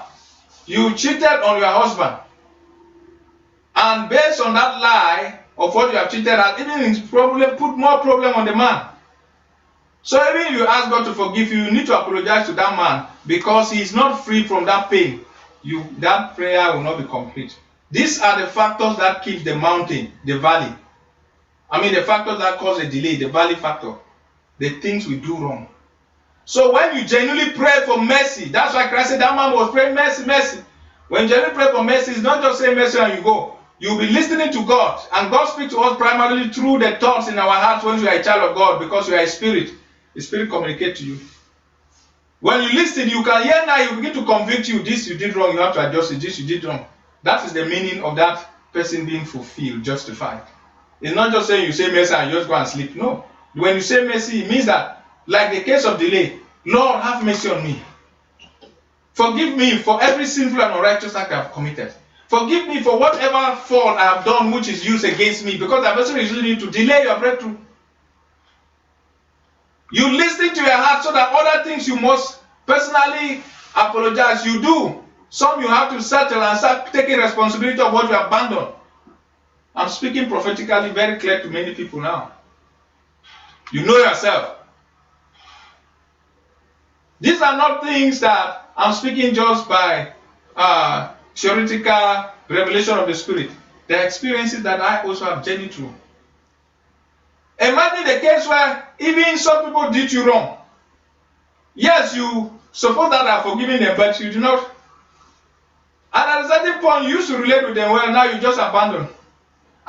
you cheated on your husband, and based on that lie of what you have cheated at, even it's probably put more problem on the man. So even if you ask God to forgive you, you need to apologize to that man, because he is not free from that pain. That prayer will not be complete. These are the factors that keep the mountain, the valley. I mean, the factors that cause a delay, the valley factor, the things we do wrong. So when you genuinely pray for mercy, that's why Christ said that man was praying mercy, mercy. When you genuinely pray for mercy, it's not just say mercy and you go. You'll be listening to God, and God speaks to us primarily through the thoughts in our hearts when you are a child of God, because you are a spirit. The spirit communicates to you. When you listen, you can hear now, you begin to convict you. This you did wrong, you have to adjust it. This you did wrong. That is the meaning of that person being fulfilled, justified. It's not just saying you say mercy and you just go and sleep. No. When you say mercy, it means that, like the case of delay, Lord, have mercy on me. Forgive me for every sinful and unrighteous act I have committed. Forgive me for whatever fault I have done which is used against me, because the person is using you to delay your breakthrough. You listen to your heart, so that other things you must personally apologize. You do. Some you have to settle and start taking responsibility of what you abandoned. I'm speaking prophetically very clear to many people now. You know yourself. These are not things that I'm speaking just by theoretical revelation of the Spirit. They are experiences that I also have journeyed through. Imagine the case where even some people did you wrong. Yes, you suppose that I have forgiven them, but you do not. And at a certain point, you used to relate with them well, now you just abandon.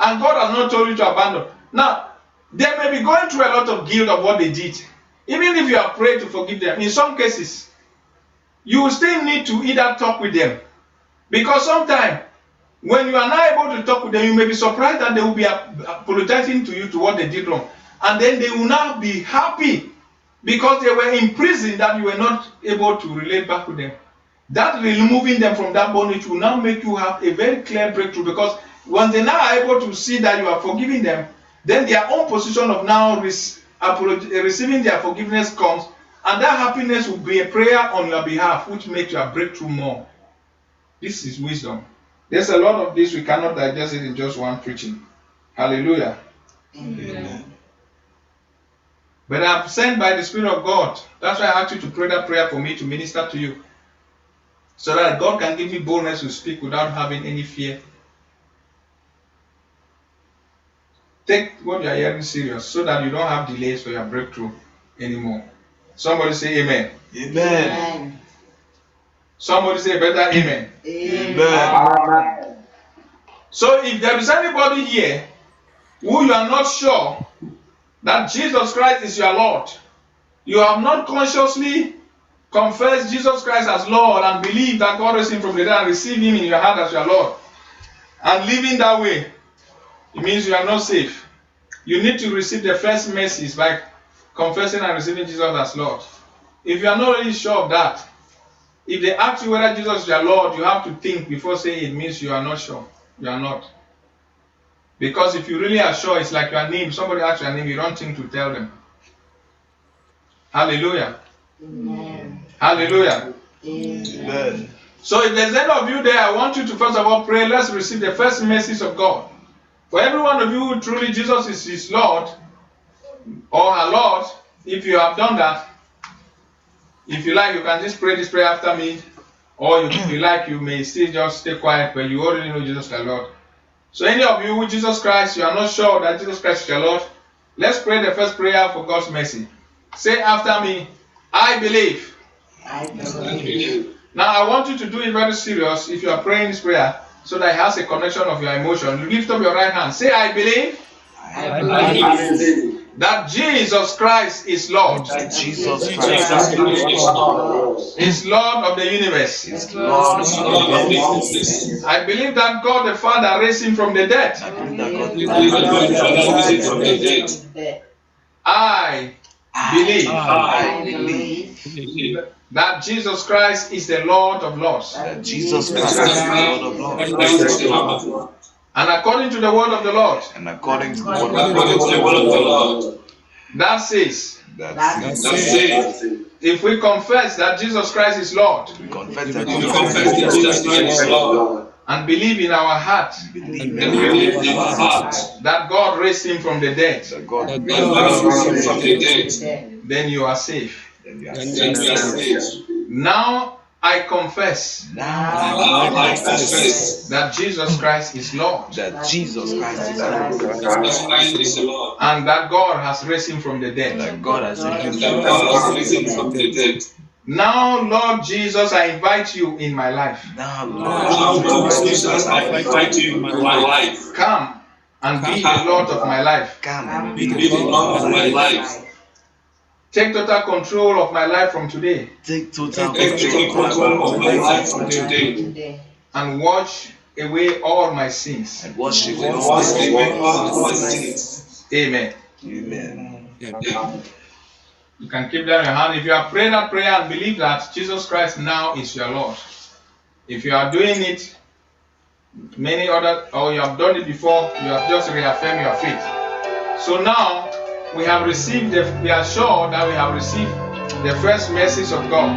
And God has not told you to abandon. Now, they may be going through a lot of guilt of what they did. Even if you are praying to forgive them, in some cases, you will still need to either talk with them. Because sometimes, when you are not able to talk with them, you may be surprised that they will be apologizing to you to what they did wrong. And then they will not be happy because they were in prison that you were not able to relate back with them. That removing them from that bondage will now make you have a very clear breakthrough, because once they now are able to see that you are forgiving them, then their own position of now receiving their forgiveness comes, and that happiness will be a prayer on your behalf, which makes your breakthrough more. This is wisdom. There's a lot of this, we cannot digest it in just one preaching. Hallelujah. Amen. But I'm sent by the Spirit of God. That's why I asked you to pray that prayer for me to minister to you, so that God can give me boldness to speak without having any fear. Take what you are hearing serious, so that you don't have delays for your breakthrough anymore. Somebody say amen. Amen. Somebody say better amen. Amen. So if there is anybody here who you are not sure that Jesus Christ is your Lord, you have not consciously confessed Jesus Christ as Lord and believe that God raised him from the dead and receive him in your heart as your Lord, and living that way, it means you are not safe. You need to receive the first mercies by confessing and receiving Jesus as Lord. If you are not really sure of that, if they ask you whether Jesus is your Lord, you have to think before saying it, means you are not sure. You are not. Because if you really are sure, it's like your name. Somebody asks your name, you don't think to tell them. Hallelujah. Amen. Hallelujah. Amen. So if there's any of you there, I want you to first of all pray. Let's receive the first mercies of God. For every one of you who truly Jesus is his Lord or her Lord, if you have done that, if you like, you can just pray this prayer after me. Or if you like, you may still just stay quiet, but you already know Jesus is your Lord. So any of you with Jesus Christ, you are not sure that Jesus Christ is your Lord, let's pray the first prayer for God's mercy. Say after me, I believe. I believe. Now I want you to do it very serious if you are praying this prayer. so that it has a connection of your emotion. Lift up your right hand. Say, I believe I believe that Jesus Christ is Lord. that Jesus Christ Is Lord of the universe. is Lord of the universe. I believe that God the Father raised him from the dead. I believe that God I believe I believe that Jesus Christ is the Lord of Lords. that Jesus Christ is the Lord of Lords. And according to the word of the Lord, And according to the word of God, that says, that if we confess that Jesus Christ is Lord we confess that Jesus Christ is Lord, and believe in our heart believe in our heart that God raised him from the dead, that God then you are safe. then we are saved. Now I confess Now I confess that Jesus Christ is Lord that Jesus Christ is Lord, that Christ is the Lord. and that God has raised him from the dead. that God has And raised that him God has risen from the dead. Now, Lord Jesus, I invite you in my life. Now, Now, Lord Jesus, I invite you in my life. Come and be the Lord of my life. come and Be the Lord of my life. Take total control of my life from today take total Take control control of my life from today. and wash away all my sins. and worship Wash God. away all my sins. Amen. Amen. You can keep down your hand. If you have prayed that prayer and believe that Jesus Christ now is your Lord. If you are doing it, many other, or you have done it before, you have just reaffirmed your faith. So now, we have received, we are sure that we have received the first message of God,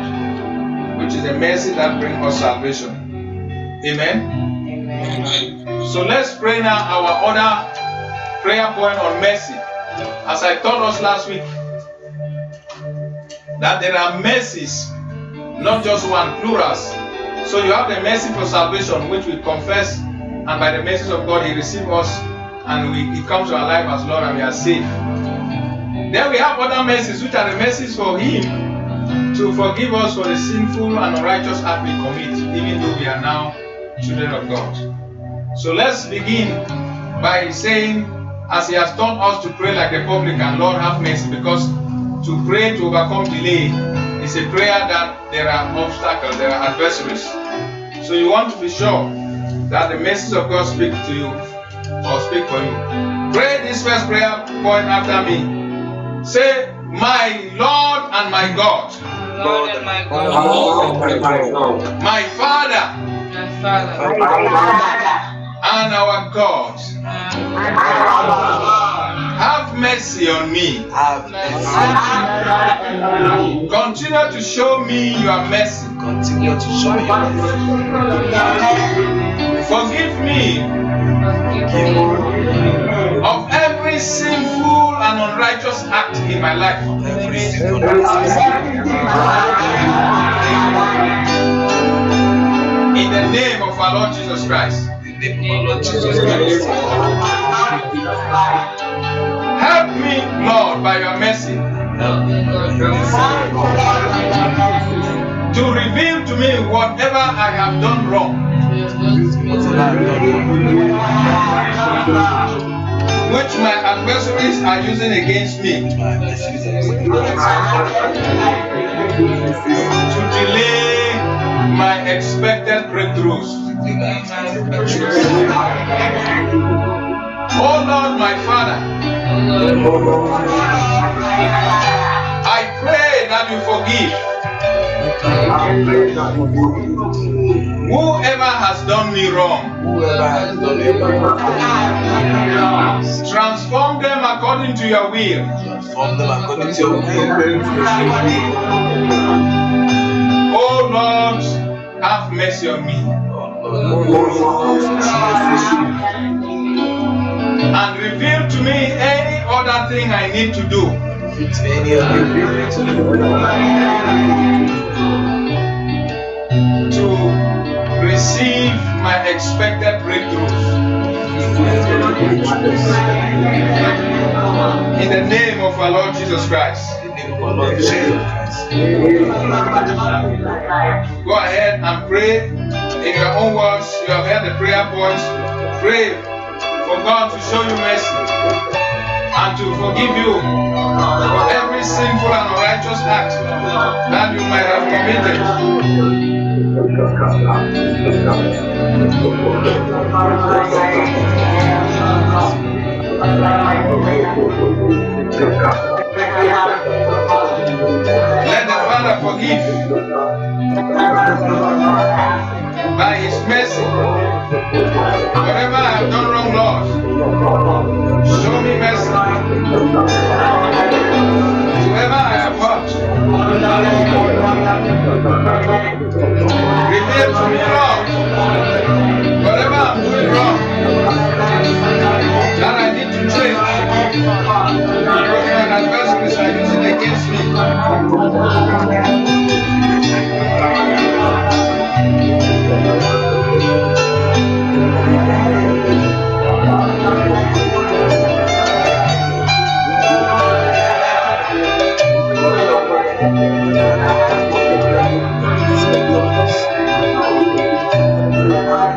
which is the message that brings us salvation. Amen. So let's pray now our other prayer point on mercy. As I told us last week, that there are mercies, not just one, plurals. So you have the mercy for salvation, which we confess, and by the mercy of God, He receives us, and He comes to our life as Lord, and we are saved. Then we have other mercies, which are the mercies for Him to forgive us for the sinful and unrighteous act we commit, even though we are now children of God. So let's begin by saying, as He has taught us to pray like the publican, Lord have mercy, because to pray to overcome delay is a prayer that there are obstacles, there are adversaries. So you want to be sure that the mercies of God speak to you or speak for you. Pray this first prayer point after me. Say, my Lord and my God, Lord and my God, my Father and our God, have mercy on me. Have mercy. Continue to show me your mercy. Continue to show me your mercy. Forgive me of every sinful and unrighteous act in my life. Every single In the name of our Lord Jesus Christ. in the name of our Lord Jesus Christ. Help me, Lord, by your mercy, Help me, to reveal to me whatever I have done wrong, which my adversaries are using against me to delay my expected breakthroughs. Oh Lord, my Father, I pray that you forgive whoever has done me wrong. Whoever has done me wrong, Transform them according to your will. transform them according to your will. Oh Lord, have mercy on me and reveal to me any other thing I need to do to receive my expected breakthroughs. In the name of our Lord Jesus Christ. Lord Jesus Christ. Go ahead and pray In your own words, you have heard the prayer points. Pray for God to show you mercy and to forgive you for every sinful and unrighteous act that you might have committed. Let the Father forgive by His mercy. Whatever I have done wrong, Lord, show me mercy. Whoever I have hurt, reveal to me, Lord, whatever I'm doing wrong, that I need to change. Because my adversaries are using against me.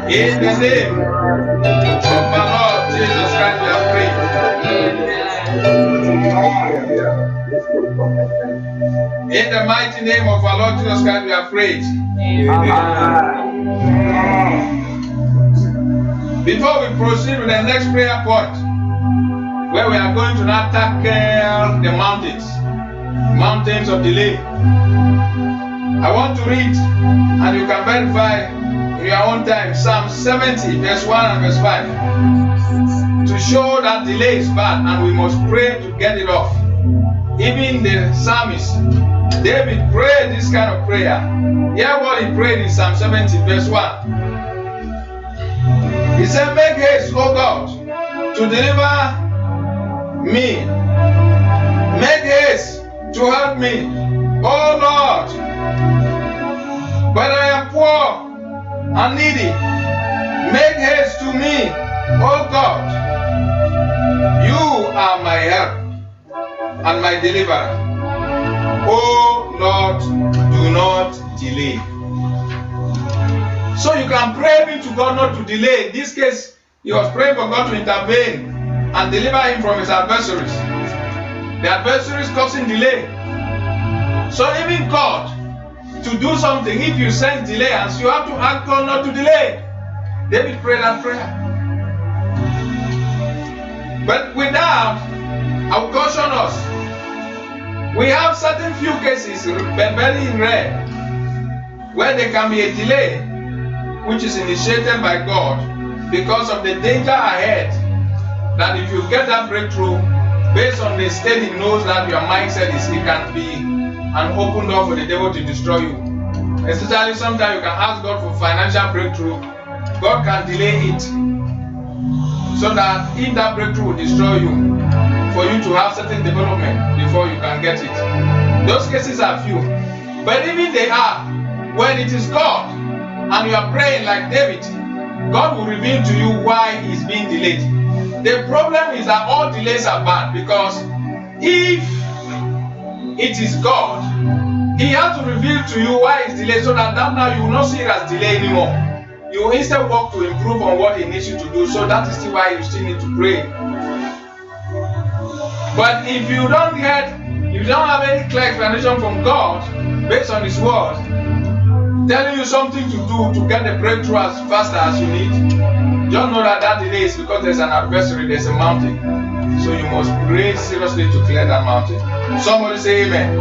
In the name of my Lord Jesus Christ, we have prayed. In the mighty name of our Lord Jesus Christ, we have prayed. Before we proceed with the next prayer point, where we are going to now tackle the mountains of delay, I want to read, and you can verify in your own time, Psalm 70, verse 1 and verse 5, to show that delay is bad and we must pray to get it off. Even the psalmist, David, prayed this kind of prayer. Hear what he prayed in Psalm 70, verse 1. He said, "Make haste, O God, to deliver me. Make haste to help me, O Lord. When I am poor and needy, make haste to me, O God. You are my help and my deliverer. O Lord, do not delay." So you can pray to God not to delay. In this case, he was praying for God to intervene and deliver him from his adversaries. The adversaries causing delay. So even God, to do something, if you sense delay, and so you have to ask God not to delay. David prayed that prayer. But with that, I will caution us. We have certain few cases, very rare, where there can be a delay, which is initiated by God because of the danger ahead. That if you get that breakthrough, based on the state he knows that your mindset is, it can be an open door for the devil to destroy you. Especially sometimes you can ask God for financial breakthrough. God can delay it so that if that breakthrough will destroy you, for you to have certain development before you can get it. Those cases are few. But even they are, when it is God and you are praying like David, God will reveal to you why he's being delayed. The problem is that all delays are bad, because if it is God, he has to reveal to you why it's delayed, so that now you will not see it as delay anymore. You will instead work to improve on what he needs you to do. So that is still why you still need to pray. But if you don't have any clear explanation from God based on his word, telling you something to do to get the breakthrough as fast as you need, just know that that delay is because there's an adversary, there's a mountain. So you must pray seriously to clear that mountain. Somebody say amen.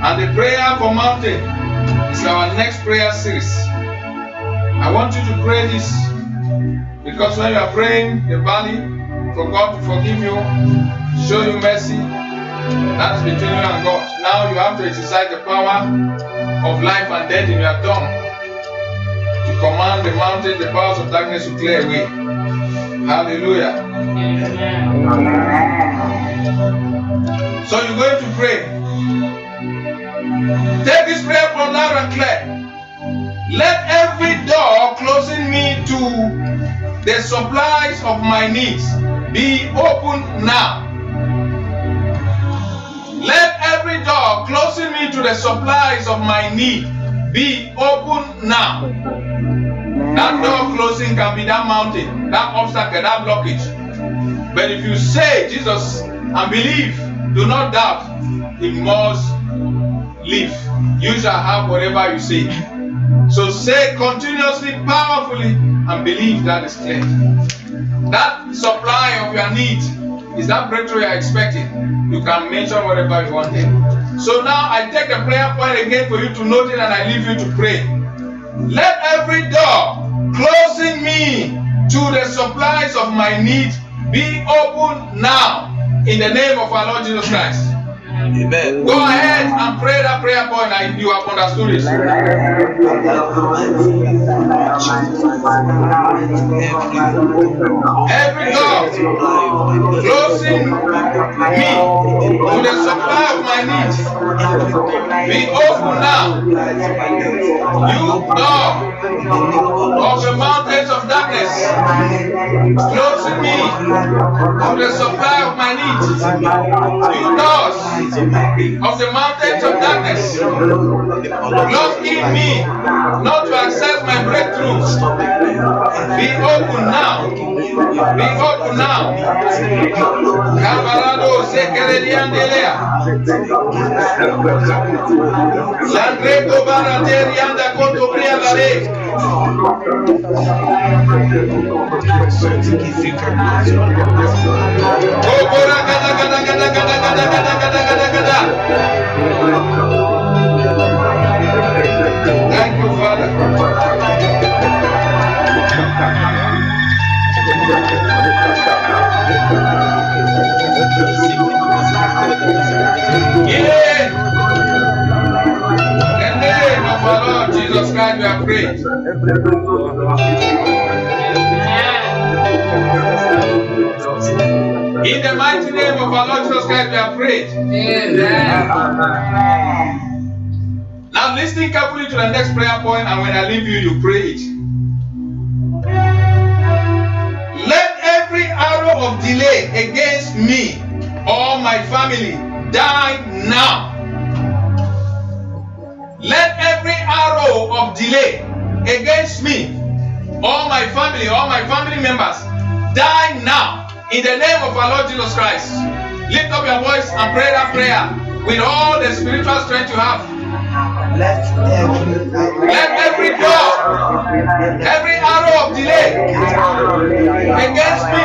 And the prayer for mountain is our next prayer series. I want you to pray this, because when you are praying the valley for God to forgive you, show you mercy, that's between you and God. Now you have to exercise the power of life and death in your tongue to command the mountain, the powers of darkness to clear away. Hallelujah. So you're going to pray. Take this prayer from loud and clear. Let every door closing me to the supplies of my needs be open now. Let every door closing me to the supplies of my need be open now. That door closing can be that mountain, that obstacle, that blockage. But if you say Jesus and believe, do not doubt, it must leave. You shall have whatever you say. So say continuously, powerfully, and believe that is clear. That supply of your need is that breakthrough you are expecting. You can mention whatever you want there. So now I take the prayer point again for you to note it, and I leave you to pray. Let every door closing me to the supplies of my need be open now in the name of our Lord Jesus Christ. Amen. Go ahead and pray that prayer point, and you have understood it. Every door closing me to the supply of my needs be open now. You door of the mountains of darkness closing me to the supply of my needs. You doors of the mountains of darkness, blocking me not to access my breakthroughs. Be open now. Be open now. Camarado Sekerediandelea. Landreco Baraterianda Cotobria Lare. Thank you, Father. Yeah. In the name of our Lord Jesus Christ, we are praying. In the mighty name of our Lord Jesus Christ, we are praying. Now listen carefully to the next prayer point, and when I leave you, you pray it. Let every arrow of delay against me or my family die now. Let every arrow of delay against me or my family members die now in the name of our Lord Jesus Christ. Lift up your voice and pray that prayer with all the spiritual strength you have. Let every door, every arrow of delay against me,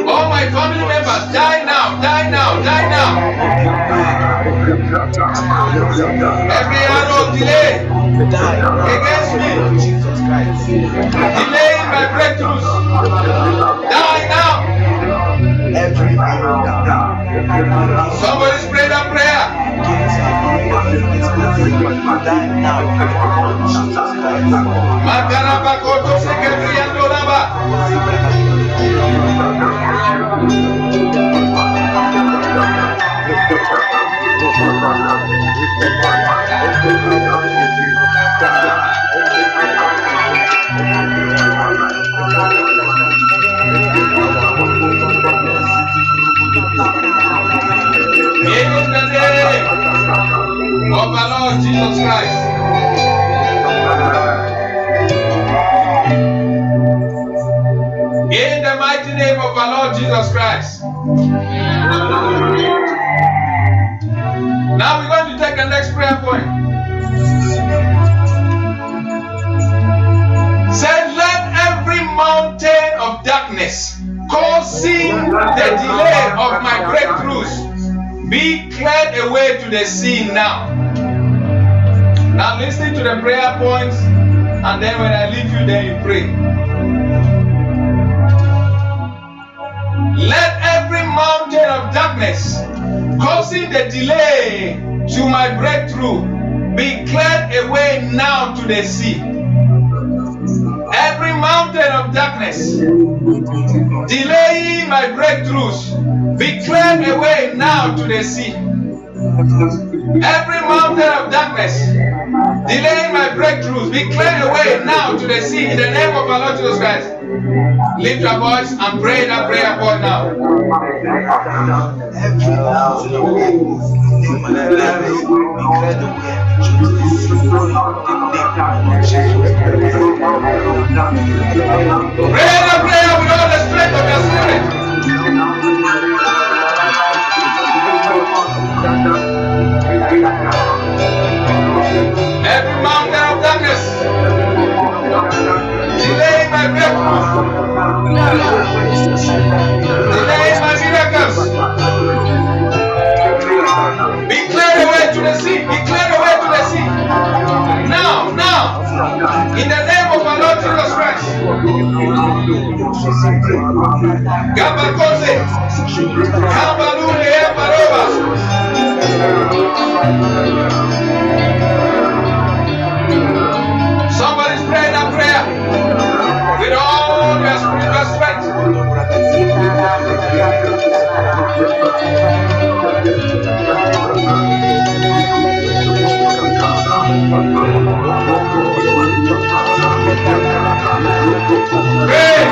all my family members, die now, die now, die now. Every arrow of delay against me, delaying my breakthroughs, die now. Somebody pray that prayer. Makarabakoto sekeriandoraba. In the name of our Lord Jesus Christ. In the mighty name of our Lord Jesus Christ. Now we're going to take the next prayer point. Say, let every mountain of darkness causing the delay of my breakthroughs be cleared away to the sea now. Now listen to the prayer points, and then when I leave you, then you pray. Let every mountain of darkness causing the delay to my breakthrough be cleared away now to the sea. Every mountain of darkness delaying my breakthroughs be cleared away now to the sea. Every mountain of darkness delaying my breakthroughs be cleared away now to the sea in the name of our Lord Jesus Christ. Lift your voice and pray that prayer point now. Pray the prayer with all the strength of your spirit. Every mountain of darkness, delay my breakthrough, delay my miracles. Be cleared away to the sea. Be cleared away to the sea. Now, in the name of our Lord Jesus Christ. Gabakose, Kabalule, Baroba. Somebody's praying that prayer with all your spiritual strength. Pray!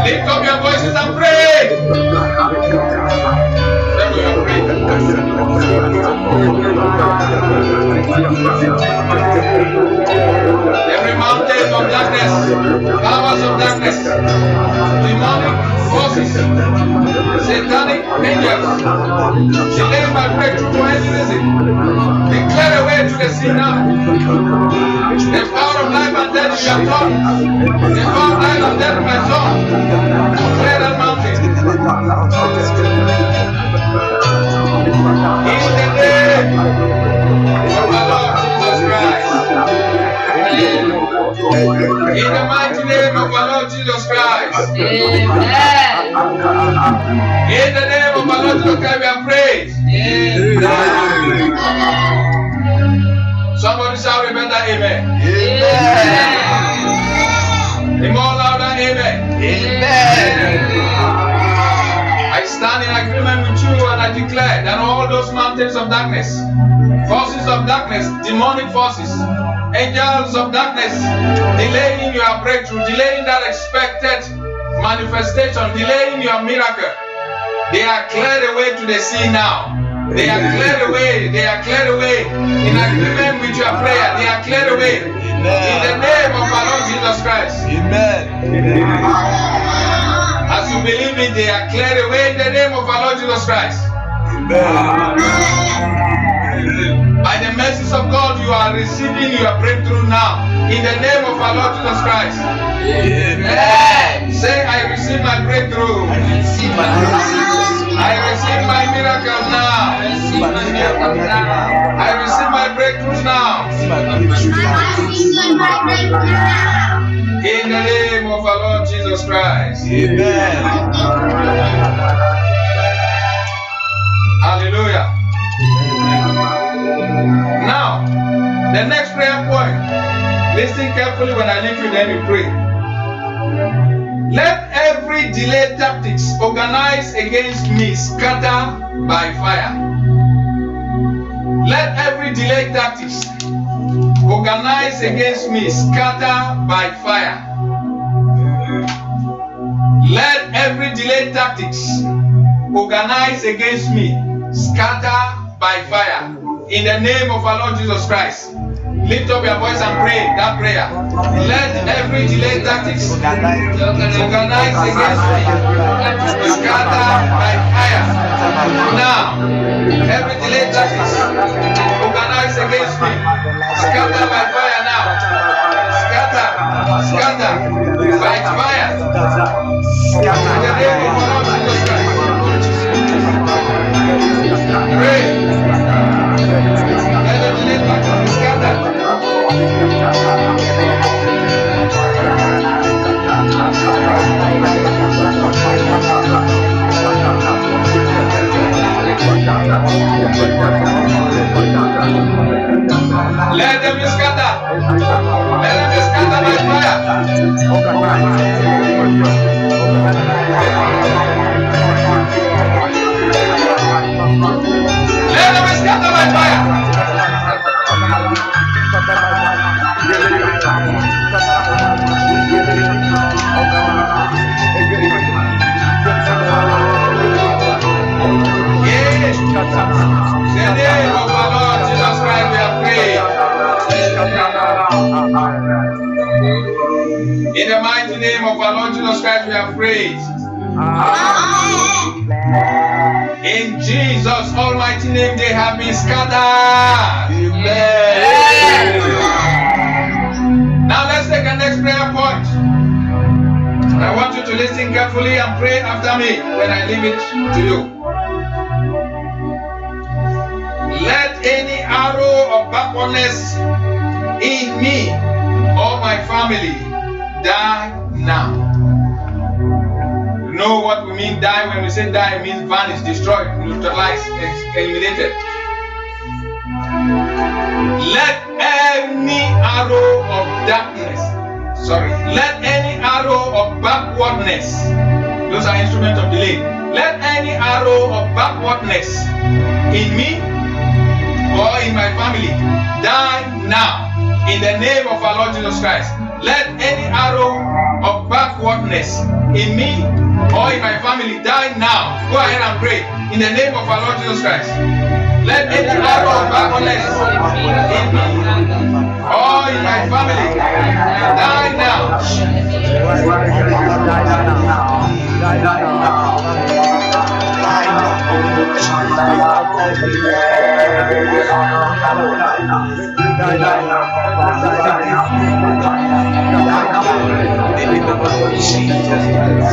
Lift up your voices and pray! Every mountain of darkness, powers of darkness, demonic forces, satanic angels, delay my breakthrough for any reason. Declare away to the sea now. The power of life and death in your tongue. The power of life and death in my tongue. Clear that mountain. In the name of our Lord Jesus Christ. In the mighty name of our Lord Jesus Christ. In the name of our Lord Jesus Christ, we are prayed. Somebody shall remember amen. The more louder amen. I stand in agreement with you and I declare that all those mountains of darkness, forces of darkness, demonic forces, angels of darkness, delaying your breakthrough, delaying that expected manifestation, delaying your miracle, they are cleared away to the sea now. They are cleared away. They are cleared away. In agreement with your prayer, they are cleared away. In the name of our Lord Jesus Christ. Amen. As you believe it, they are cleared away in the name of our Lord Jesus Christ. Amen. By the mercies of God, you are receiving your breakthrough now. In the name of our Lord Jesus Christ. Amen. Say, I receive my breakthrough. I receive my miracles now. I receive my breakthroughs now. In the name of our Lord Jesus Christ. Amen. Hallelujah. Now, the next prayer point. Listen carefully when I lead you, then you pray. Let every delay tactics organized against me scatter by fire. Let every delay tactics organized against me scatter by fire. Let every delay tactics organized against me scatter by fire. In the name of our Lord Jesus Christ. Lift up your voice and pray that prayer. Let every delay tactics organized against me scatter by fire. Now, every delay tactics organized against me scatter by fire now. Scatter by fire. In the name of our Lord Jesus Christ. Pray. Let the delay tactics scatter. Let them be scattered. Let them be scattered by fire. praise. In Jesus' almighty name, they have been scattered. Amen. Now let's take the next prayer point. I want you to listen carefully and pray after me when I leave it to you. Let any arrow of backwardness in me or my family die now. You know what we mean die? When we say die, it means vanish, destroyed, neutralized, eliminated. Let any arrow of let any arrow of backwardness, those are instruments of delay. Let any arrow of backwardness in me or in my family die now in the name of our Lord Jesus Christ. Let any arrow of backwardness in me or in my family die now. Go ahead and pray in the name of our Lord Jesus Christ. Let any arrow of backwardness in me or in my family die now.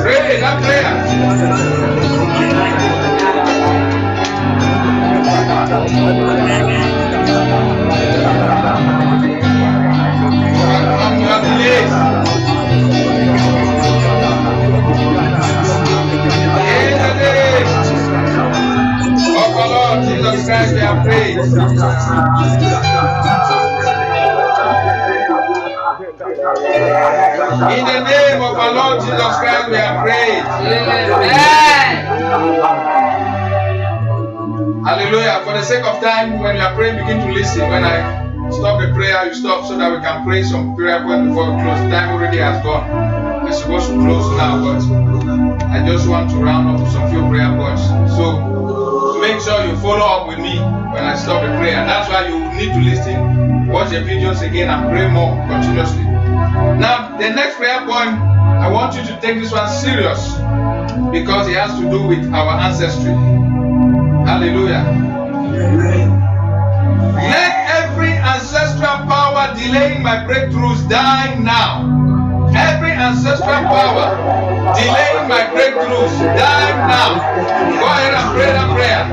Pray that prayer. Jesus Christ, we have prayed. In the name of our Lord Jesus Christ, we have prayed. Amen. Hallelujah. For the sake of time, when you are praying, begin to listen. When I stop the prayer, you stop so that we can pray some prayer point before we close. Time already has gone. We're supposed to close now, but I just want to round up some few prayer points. So make sure you follow up with me when I stop the prayer. That's why you need to listen, watch the videos again, and pray more continuously. Now, the next prayer point, I want you to take this one serious because it has to do with our ancestry. Hallelujah. Let every ancestral power delaying my breakthroughs die now. Every ancestral power delaying my breakthroughs die now. Go ahead and pray that prayer.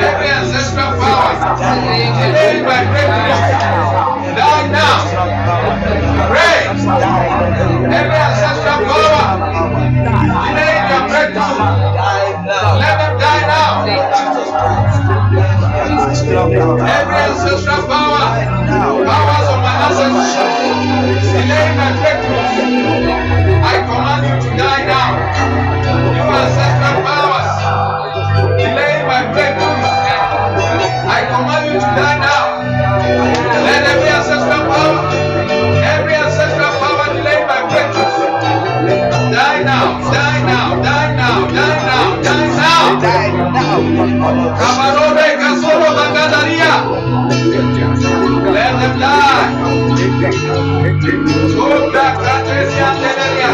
Every ancestral power delaying my breakthroughs die now. Pray. Every ancestral power delaying your breakthrough, let them die now. Every ancestral power, powers of my ancestors delaying my breakthrough, I command you to die now. You ancestral powers delaying my breakthrough, I command you to die now. Let every ancestral power delaying my breakthrough, die now, die now, die now, die now, die now. Kabarore kasoro bagadaria. Let them die. Sobra kratesia teneria.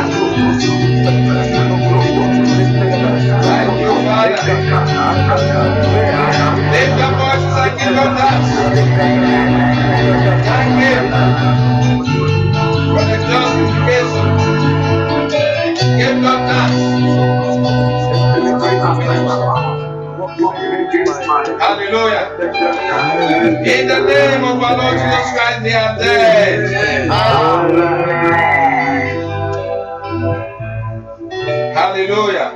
Thank you, Father. Lift your voices and give your thanks. Thank you for the justification. Give your thanks. Hallelujah. In the name of our Lord Jesus Christ, they are dead. Hallelujah.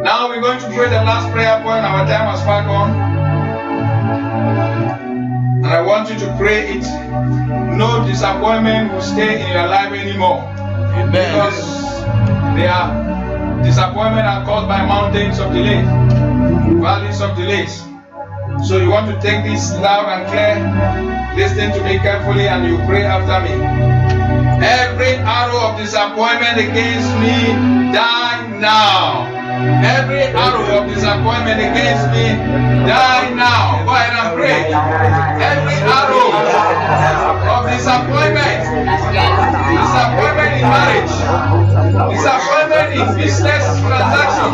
Now we're going to pray the last prayer point. Our time has far gone. And I want you to pray it. No disappointment will stay in your life anymore. Amen. Because they are disappointment are caused by mountains of delay, valleys of delays. So you want to take this loud and clear, listen to me carefully, and you pray after me. Every arrow of disappointment against me, die now. Every arrow of disappointment against me, die now. Go ahead and pray. Every arrow of disappointment disappointment in marriage, disappointment in business transaction,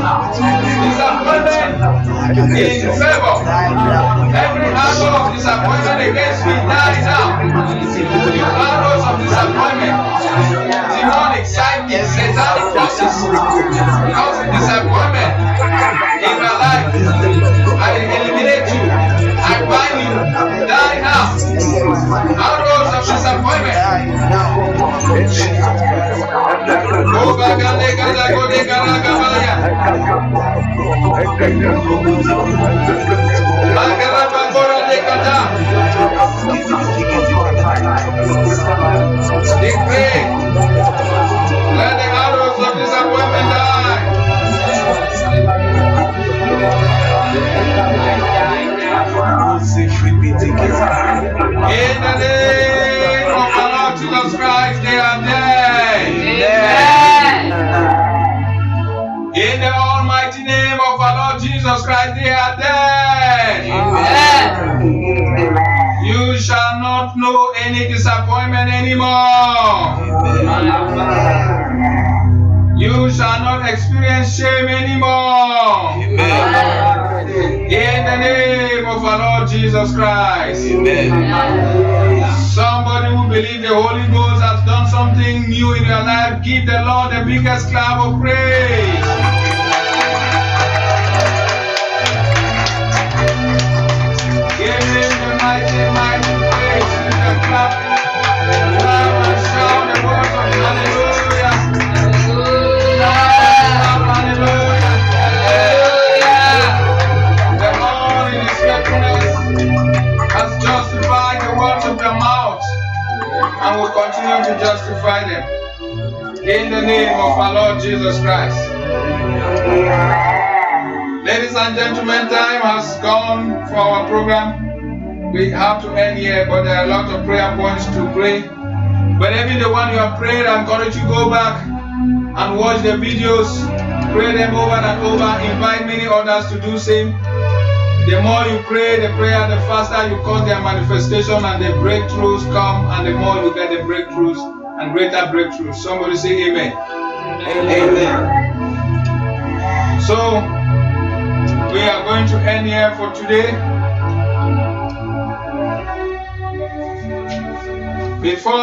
disappointment in favor. Every arrow of disappointment against me die now. You arrows of disappointment, demonic, psychic, satanic forces, causing disappointment in my life. I eliminate you. I bind you. Die now. Arrows of disappointment. Decree. Let the arrows of disappointment die. In the name of the Lord Jesus Christ, they are dead. In the almighty name of our Lord Jesus Christ, they are dead. You shall not know any disappointment anymore. You shall not experience shame anymore. In the name of our Lord Jesus Christ. Somebody who believes the Holy Ghost has done something new in your life, give the Lord the biggest clap of praise. Give him the mighty, mighty praise. You can clap and shout the words of hallelujah. Hallelujah. The Lord in his faithfulness has justified the words of their mouth and will continue to justify them. In the name of our Lord Jesus Christ. Ladies and gentlemen, time has gone for our program. We have to end here, but there are a lot of prayer points to pray. But even the one you have prayed, I encourage you to go back and watch the videos. Pray them over and over. Invite many others to do same. The more you pray the prayer, the faster you cause their manifestation and the breakthroughs come, and the more you get the breakthroughs and greater breakthroughs. Somebody say amen. Amen. So, we are going to end here for today. Before